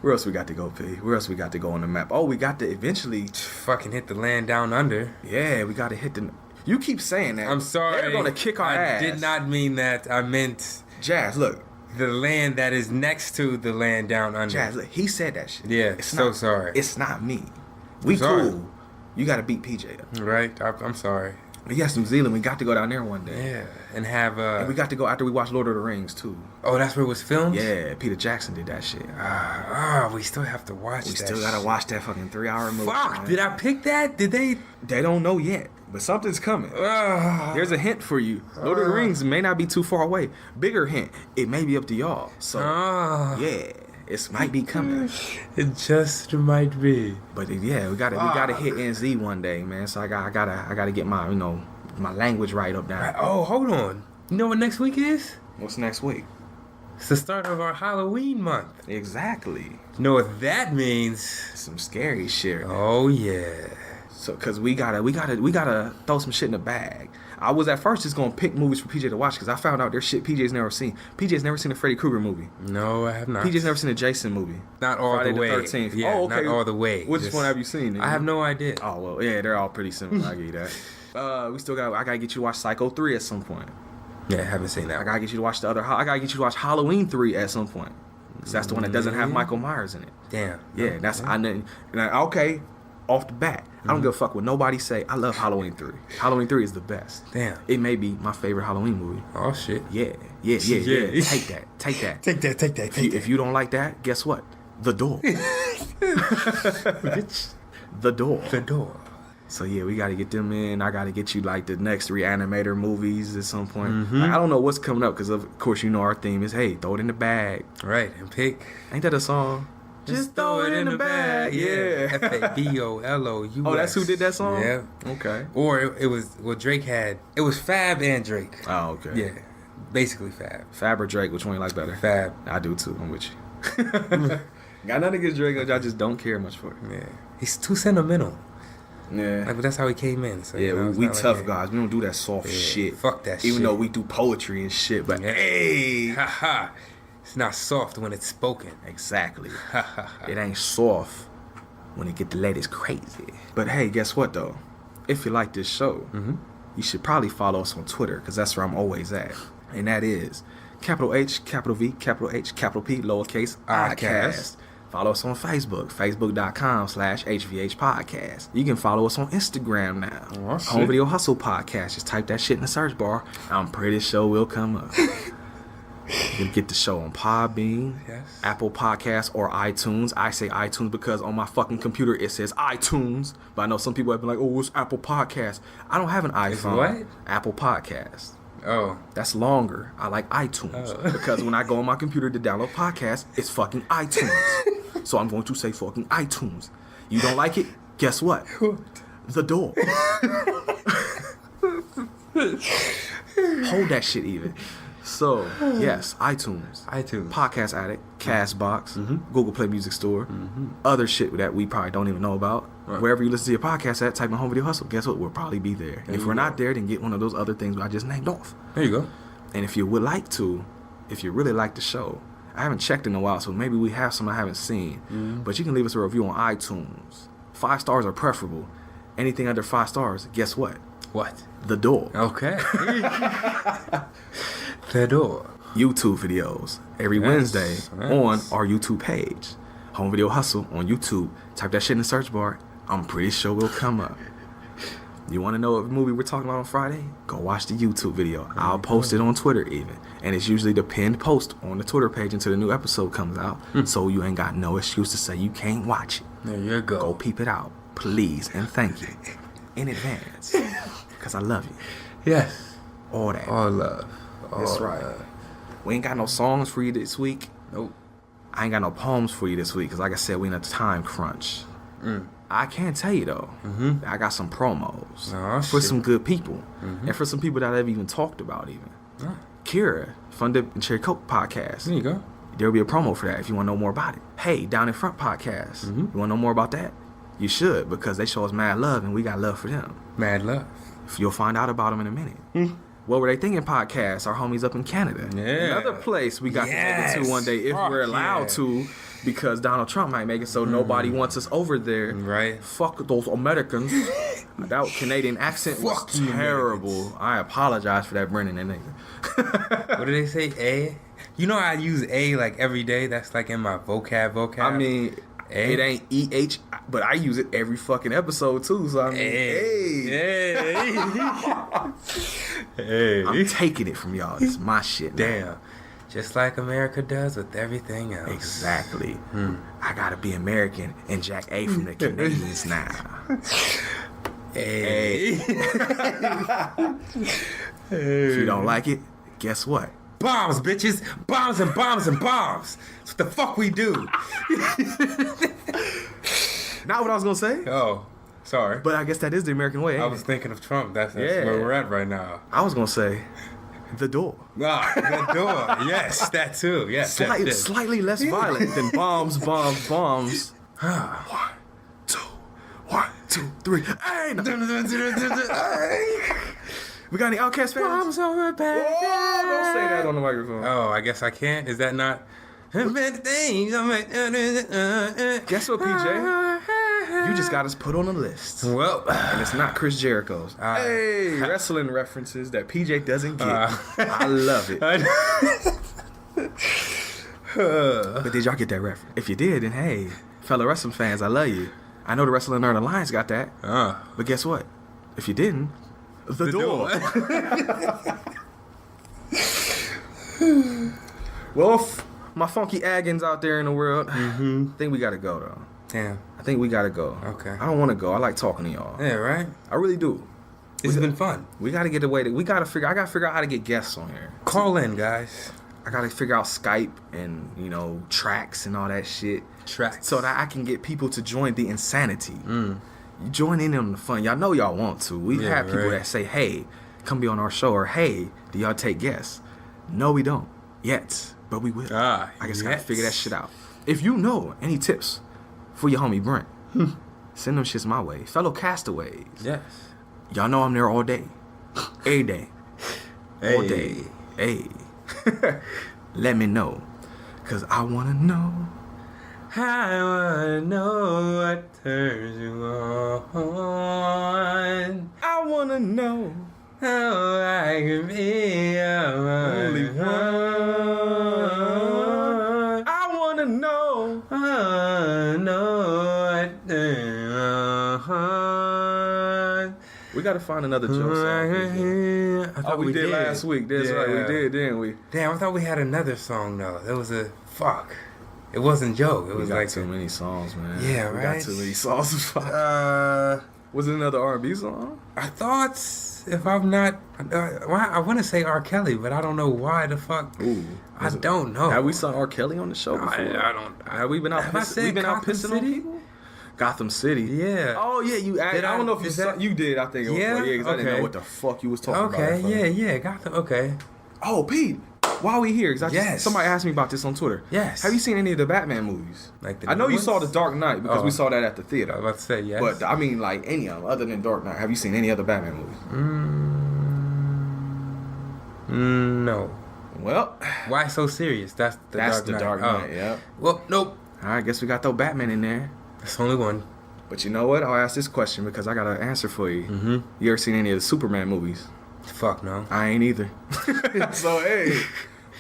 Where else we got to go, P? Where else we got to go on the map? Oh, we got to eventually fucking hit the land down under. Yeah, we got to hit the. You keep saying that. I'm sorry. They're gonna kick our ass. I did not mean that. I meant Jazz. Look, the land that is next to the land down under. Jazz, look, he said that shit. Yeah, sorry. It's not me. We cool. You got to beat PJ though. Right. I'm sorry. Yes, New Zealand. We got to go down there one day. Yeah, and have and we got to go after we watched Lord of the Rings too. Oh, that's where it was filmed? Yeah, Peter Jackson did that shit. We still have to watch that. We still gotta watch that fucking 3-hour movie. Fuck, man. did I pick that? Did they? They don't know yet, but something's coming. There's a hint for you. Lord of the Rings may not be too far away. Bigger hint, it may be up to y'all. So, yeah. It might be coming. It just might be. But yeah, we gotta hit NZ one day, man. So I gotta get my my language right up there. Oh, hold on. You know what next week is? What's next week? It's the start of our Halloween month. Exactly. You know what that means? Some scary shit. Oh yeah. So, cause we gotta throw some shit in the bag. I was at first just gonna pick movies for PJ to watch because I found out there's shit PJ's never seen. PJ's never seen a Freddy Krueger movie. No, I have not. PJ's never seen a Jason movie. Not all Friday the way. Friday the 13th. Yeah, not all the way. Which one have you seen? I have no idea. Oh well, yeah, they're all pretty similar. I give you that. I gotta get you to watch Psycho 3 at some point. Yeah, I haven't seen that. I gotta get you to watch I gotta get you to watch Halloween 3 at some point. Because that's the one that doesn't have Michael Myers in it. Damn. Yeah, that's okay. Off the bat, I don't give a fuck what nobody say. I love Halloween 3. Halloween 3 is the best. Damn. It may be my favorite Halloween movie. Oh shit. Yeah. Take that. Take that. If you don't like that, guess what? The Door. The Door. So yeah, we gotta get them in. I gotta get you like the next Reanimator movies at some point. Like, I don't know what's coming up because of course you know our theme is hey, throw it in the bag. Right, and pick. Ain't that a song? Just throw it in the bag. Yeah. FABOLOUS. Oh, that's who did that song? Yeah. Okay. Or it was Drake had. It was Fab and Drake. Oh, okay. Yeah. Basically Fab. Fab or Drake, which one you like better? Fab. I do too. I'm with you. Got nothing against Drake, I just don't care much for him. Yeah. He's too sentimental. Yeah. Like, but that's how he came in. So, yeah, you know, we tough guys. We don't do that soft shit. Fuck that shit. Even though we do poetry and shit, but hey. Haha. It's not soft when it's spoken. Exactly. It ain't soft when it get the ladies crazy. But hey, guess what though? If you like this show, you should probably follow us on Twitter because that's where I'm always at. And that is capital H, capital V, capital H, capital P, lowercase iCast. Follow us on Facebook, facebook.com/HVH Podcast. You can follow us on Instagram now. Home Video Hustle Podcast. Just type that shit in the search bar. I'm pretty sure we'll come up. You can get the show on Podbean, Apple Podcasts, or iTunes. I say iTunes because on my fucking computer it says iTunes. But I know some people have been like, oh, it's Apple Podcasts. I don't have an iPhone. It's what? Apple Podcasts. Oh. That's longer. I like iTunes. Because when I go on my computer to download podcasts, it's fucking iTunes. So I'm going to say fucking iTunes. You don't like it? Guess what? The Door. Hold that shit even. So, yes, iTunes, Podcast Addict, Castbox, Google Play Music Store, other shit that we probably don't even know about. Right. Wherever you listen to your podcast at, type in Home Video Hustle. Guess what? We'll probably be there. And if we're not there, then get one of those other things I just named off. There you go. And if you would like to, if you really like the show, I haven't checked in a while, so maybe we have some I haven't seen. But you can leave us a review on iTunes. 5 stars are preferable. Anything under 5 stars, guess what? What? The Door. Okay. The Door. YouTube videos every Wednesday on our YouTube page. Home Video Hustle on YouTube. Type that shit in the search bar. I'm pretty sure we'll come up. You want to know what movie we're talking about on Friday? Go watch the YouTube video. I'll post it on Twitter even. And it's usually the pinned post on the Twitter page until the new episode comes out. So you ain't got no excuse to say you can't watch it. There you go. Go peep it out. Please and thank you. In advance. Because I love you. Yes. All that. All love. That's right. We ain't got no songs for you this week. Nope. I ain't got no poems for you this week because, like I said, we in a time crunch. I can tell you though, I got some promos for some good people and for some people that I've even talked about. Even Kira, Fun Dip and Cherry Coke podcast. There you go. There'll be a promo for that if you want to know more about it. Hey, Down in Front podcast. You want to know more about that? You should, because they show us mad love and we got love for them. Mad love. You'll find out about them in a minute. What Were They Thinking podcast, our homies up in Canada. Yeah. Another place we got to take it to one day if we're allowed to, because Donald Trump might make it so nobody wants us over there. Right. Fuck those Americans. That Canadian accent was terrible. I apologize for that, Brendan and nigga. What do they say? A? You know I use A like every day. That's like in my vocab. I mean... It ain't EH, but I use it every fucking episode too. So I mean, hey. I'm taking it from y'all. It's my shit. Damn. Now. Just like America does with everything else. Exactly. I gotta be American and jack A from the Canadians now. Hey. If you don't like it, guess what? Bombs, bitches. Bombs and bombs and bombs. That's what the fuck we do. Not what I was going to say. Oh, sorry. But I guess that is the American way. I was thinking of Trump. That's where we're at right now. I was going to say The Door. The Door. Yes, that too. Yes. Slightly less violent than bombs. 1, 2, 1, 2, 3. Hey! We got any Outkast fans? I'm so repetitive. Whoa, don't say that on the microphone. Oh, I guess I can't. Is that not? Guess what, PJ? You just got us put on a list. Well, and it's not Chris Jericho's. Hey, wrestling references that PJ doesn't get. I love it. But did y'all get that reference? If you did, then hey, fellow wrestling fans, I love you. I know the Wrestling Nerd Alliance got that. But guess what? If you didn't, the door. Well, my funky Agons out there in the world, I think we gotta go though. Damn. I think we gotta go. Okay. I don't want to go. I like talking to y'all. Yeah, right? I really do. It's been fun. We gotta get away. I gotta figure out how to get guests on here. Call in, guys. I gotta figure out Skype and, you know, tracks and all that shit. Tracks. So that I can get people to join the insanity. You join in on the fun. Y'all know y'all want to. We've had people that say, hey, come be on our show, or hey, do y'all take guests? No, we don't. Yet. But we will. I just gotta figure that shit out. If you know any tips for your homie Brent, send them shits my way. Fellow castaways. Yes. Y'all know I'm there all day. Every day. All day. Hey. Let me know. Cause I wanna know. I wanna know what turns you on. I wanna know how I can be only one. I wanna know. I know what turns you on. We gotta find another joke song. I thought we did last week. That's right, we did, didn't we? Damn, I thought we had another song though. That was a fuck. It wasn't joke. It was like too many songs, man. Yeah, right. We got too many songs. Was it another R&B song? I thought, if I'm not, I want to say R. Kelly, but I don't know why the fuck. Ooh, I don't know. Have we sung R. Kelly on the show before? I don't. Have we been out? We've been out pissing on people. Gotham City. Yeah. Oh yeah, you. I don't know if you did. I think. Yeah. Because I didn't know what the fuck you was talking about. Okay. Yeah. Gotham. Okay. Oh, Pete. While we here, because somebody asked me about this on Twitter. Yes. Have you seen any of the Batman movies? Like I know you saw The Dark Knight because we saw that at the theater. I was about to say yes. But I mean, like any of them other than Dark Knight. Have you seen any other Batman movies? No. Well, why so serious? That's the Dark Knight. Yeah. Well, nope. All right, guess we got to throw Batman in there. That's only one. But you know what? I'll ask this question because I got an answer for you. You ever seen any of the Superman movies? Fuck no. I ain't either. So hey,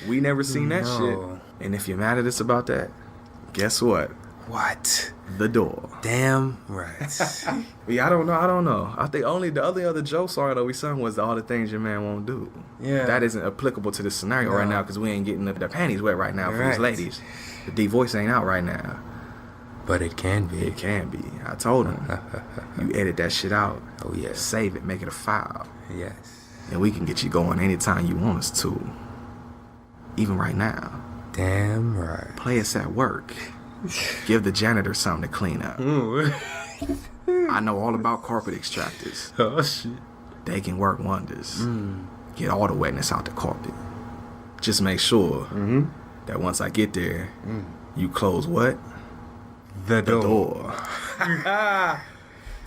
we never seen that shit. And if you're mad at us about that, guess what? What? The Door. Damn right. Yeah, I don't know. I think only the other Joe song that we sung was All the Things Your Man Won't Do. Yeah. That isn't applicable to this scenario right now because we ain't getting the panties wet right now for these ladies. The D voice ain't out right now. But it can be. It can be. I told him. You edit that shit out. Oh yeah. Save it. Make it a file. Yes. And we can get you going anytime you want us to. Even right now. Damn right. Play us at work. Give the janitor something to clean up. I know all about carpet extractors. Oh shit. They can work wonders. Get all the wetness out the carpet. Just make sure that once I get there, you close what? The door.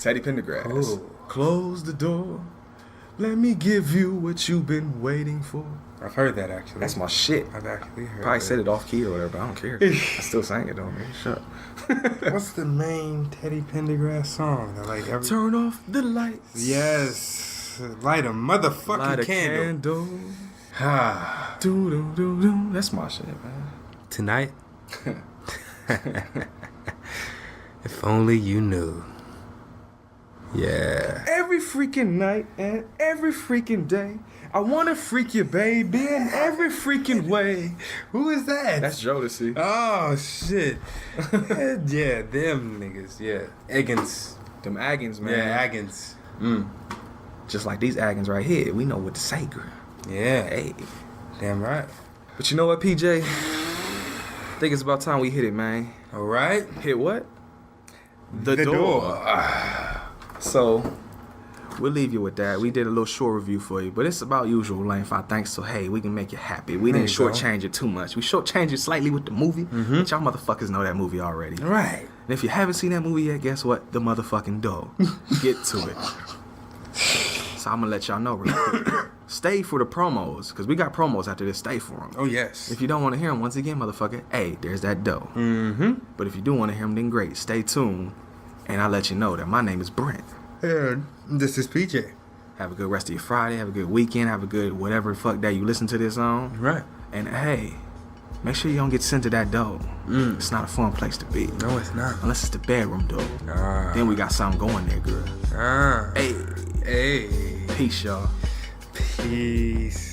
Teddy Pendergrass. Oh. Close the door. Let me give you what you've been waiting for. I've heard that actually. That's my shit. I've actually heard. Probably said it off key or whatever, but I don't care. I still sang it though, man. Shut up. What's the main Teddy Pendergrass song? Turn off the lights. Yes. Light a motherfucking Light a candle. Do. That's my shit, man. Tonight. If only you knew. Yeah. Every freaking night and every freaking day, I wanna freak you, baby, in every freaking way. Who is that? That's Jodeci. Oh shit. Yeah, them niggas. Yeah, Eggins. Them Agons, man. Yeah, Agons. Just like these Agons right here, we know what to say, girl. Yeah. Hey. Damn right. But you know what, PJ? I think it's about time we hit it, man. All right. Hit what? The door. So, we'll leave you with that. We did a little short review for you, but it's about usual length, I think. So, hey, we can make you happy. We didn't shortchange it too much. We shortchanged it slightly with the movie, but y'all motherfuckers know that movie already. Right. And if you haven't seen that movie yet, guess what? The motherfucking dog. Get to it. So I'm going to let y'all know real quick. Stay for the promos, because we got promos after this. Stay for them. Oh, yes. If you don't want to hear them, once again, motherfucker, hey, there's that dough. But if you do want to hear them, then great. Stay tuned, and I'll let you know that my name is Brent. And this is PJ. Have a good rest of your Friday. Have a good weekend. Have a good whatever fuck day you listen to this on. Right. And hey, make sure you don't get sent to that door. It's not a fun place to be. No, it's not. Unless it's the bedroom door. Then we got something going there, girl. Hey. Peace, y'all. Peace.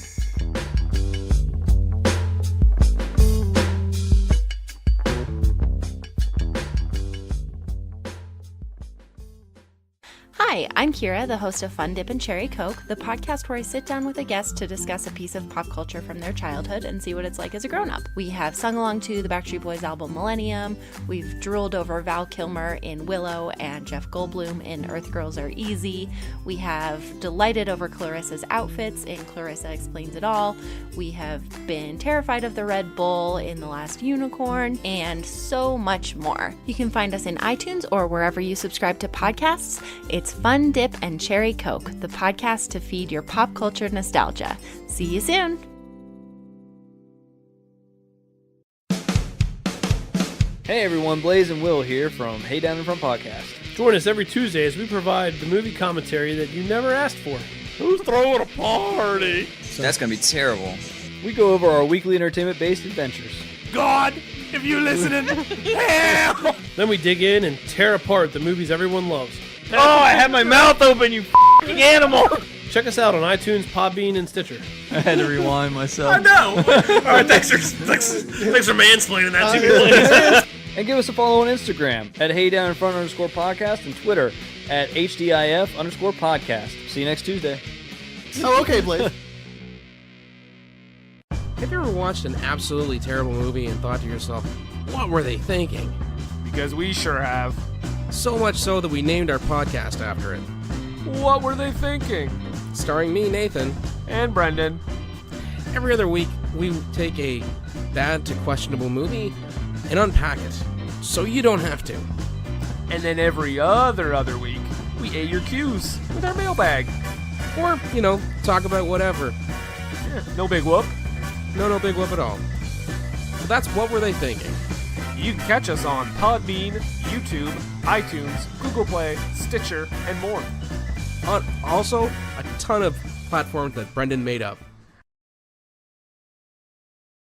Hi, I'm Kira, the host of Fun Dip and Cherry Coke, the podcast where I sit down with a guest to discuss a piece of pop culture from their childhood and see what it's like as a grown-up. We have sung along to the Backstreet Boys album Millennium, we've drooled over Val Kilmer in Willow and Jeff Goldblum in Earth Girls Are Easy, we have delighted over Clarissa's outfits in Clarissa Explains It All, we have been terrified of the Red Bull in The Last Unicorn, and so much more. You can find us in iTunes or wherever you subscribe to podcasts. It's Fun Dip and Cherry Coke, the podcast to feed your pop culture nostalgia. See you soon. Hey everyone, Blaze and Will here from Hey Down in Front Podcast. Join us every Tuesday as we provide the movie commentary that you never asked for. Who's throwing a party? That's gonna be terrible. We go over our weekly entertainment-based adventures. God, if you're listening, help! Then we dig in and tear apart the movies everyone loves. Oh, I had my mouth open, you f***ing animal! Check us out on iTunes, Podbean, and Stitcher. I had to rewind myself. I know! Alright, thanks for mansplaining that to me, please. And give us a follow on Instagram at HeyDownInFront_podcast and Twitter at HDIF_podcast. See you next Tuesday. Oh, okay, Blaze. Have you ever watched an absolutely terrible movie and thought to yourself, what were they thinking? Because we sure have. So much so that we named our podcast after it. What were they thinking? Starring me, Nathan. And Brendan. Every other week, we take a bad to questionable movie and unpack it, so you don't have to. And then every other week, we A your cues with our mailbag. Or, talk about whatever. Yeah, no big whoop. No big whoop at all. So that's What Were They Thinking? You can catch us on Podbean, YouTube, iTunes, Google Play, Stitcher, and more. Also, a ton of platforms that Brendan made up.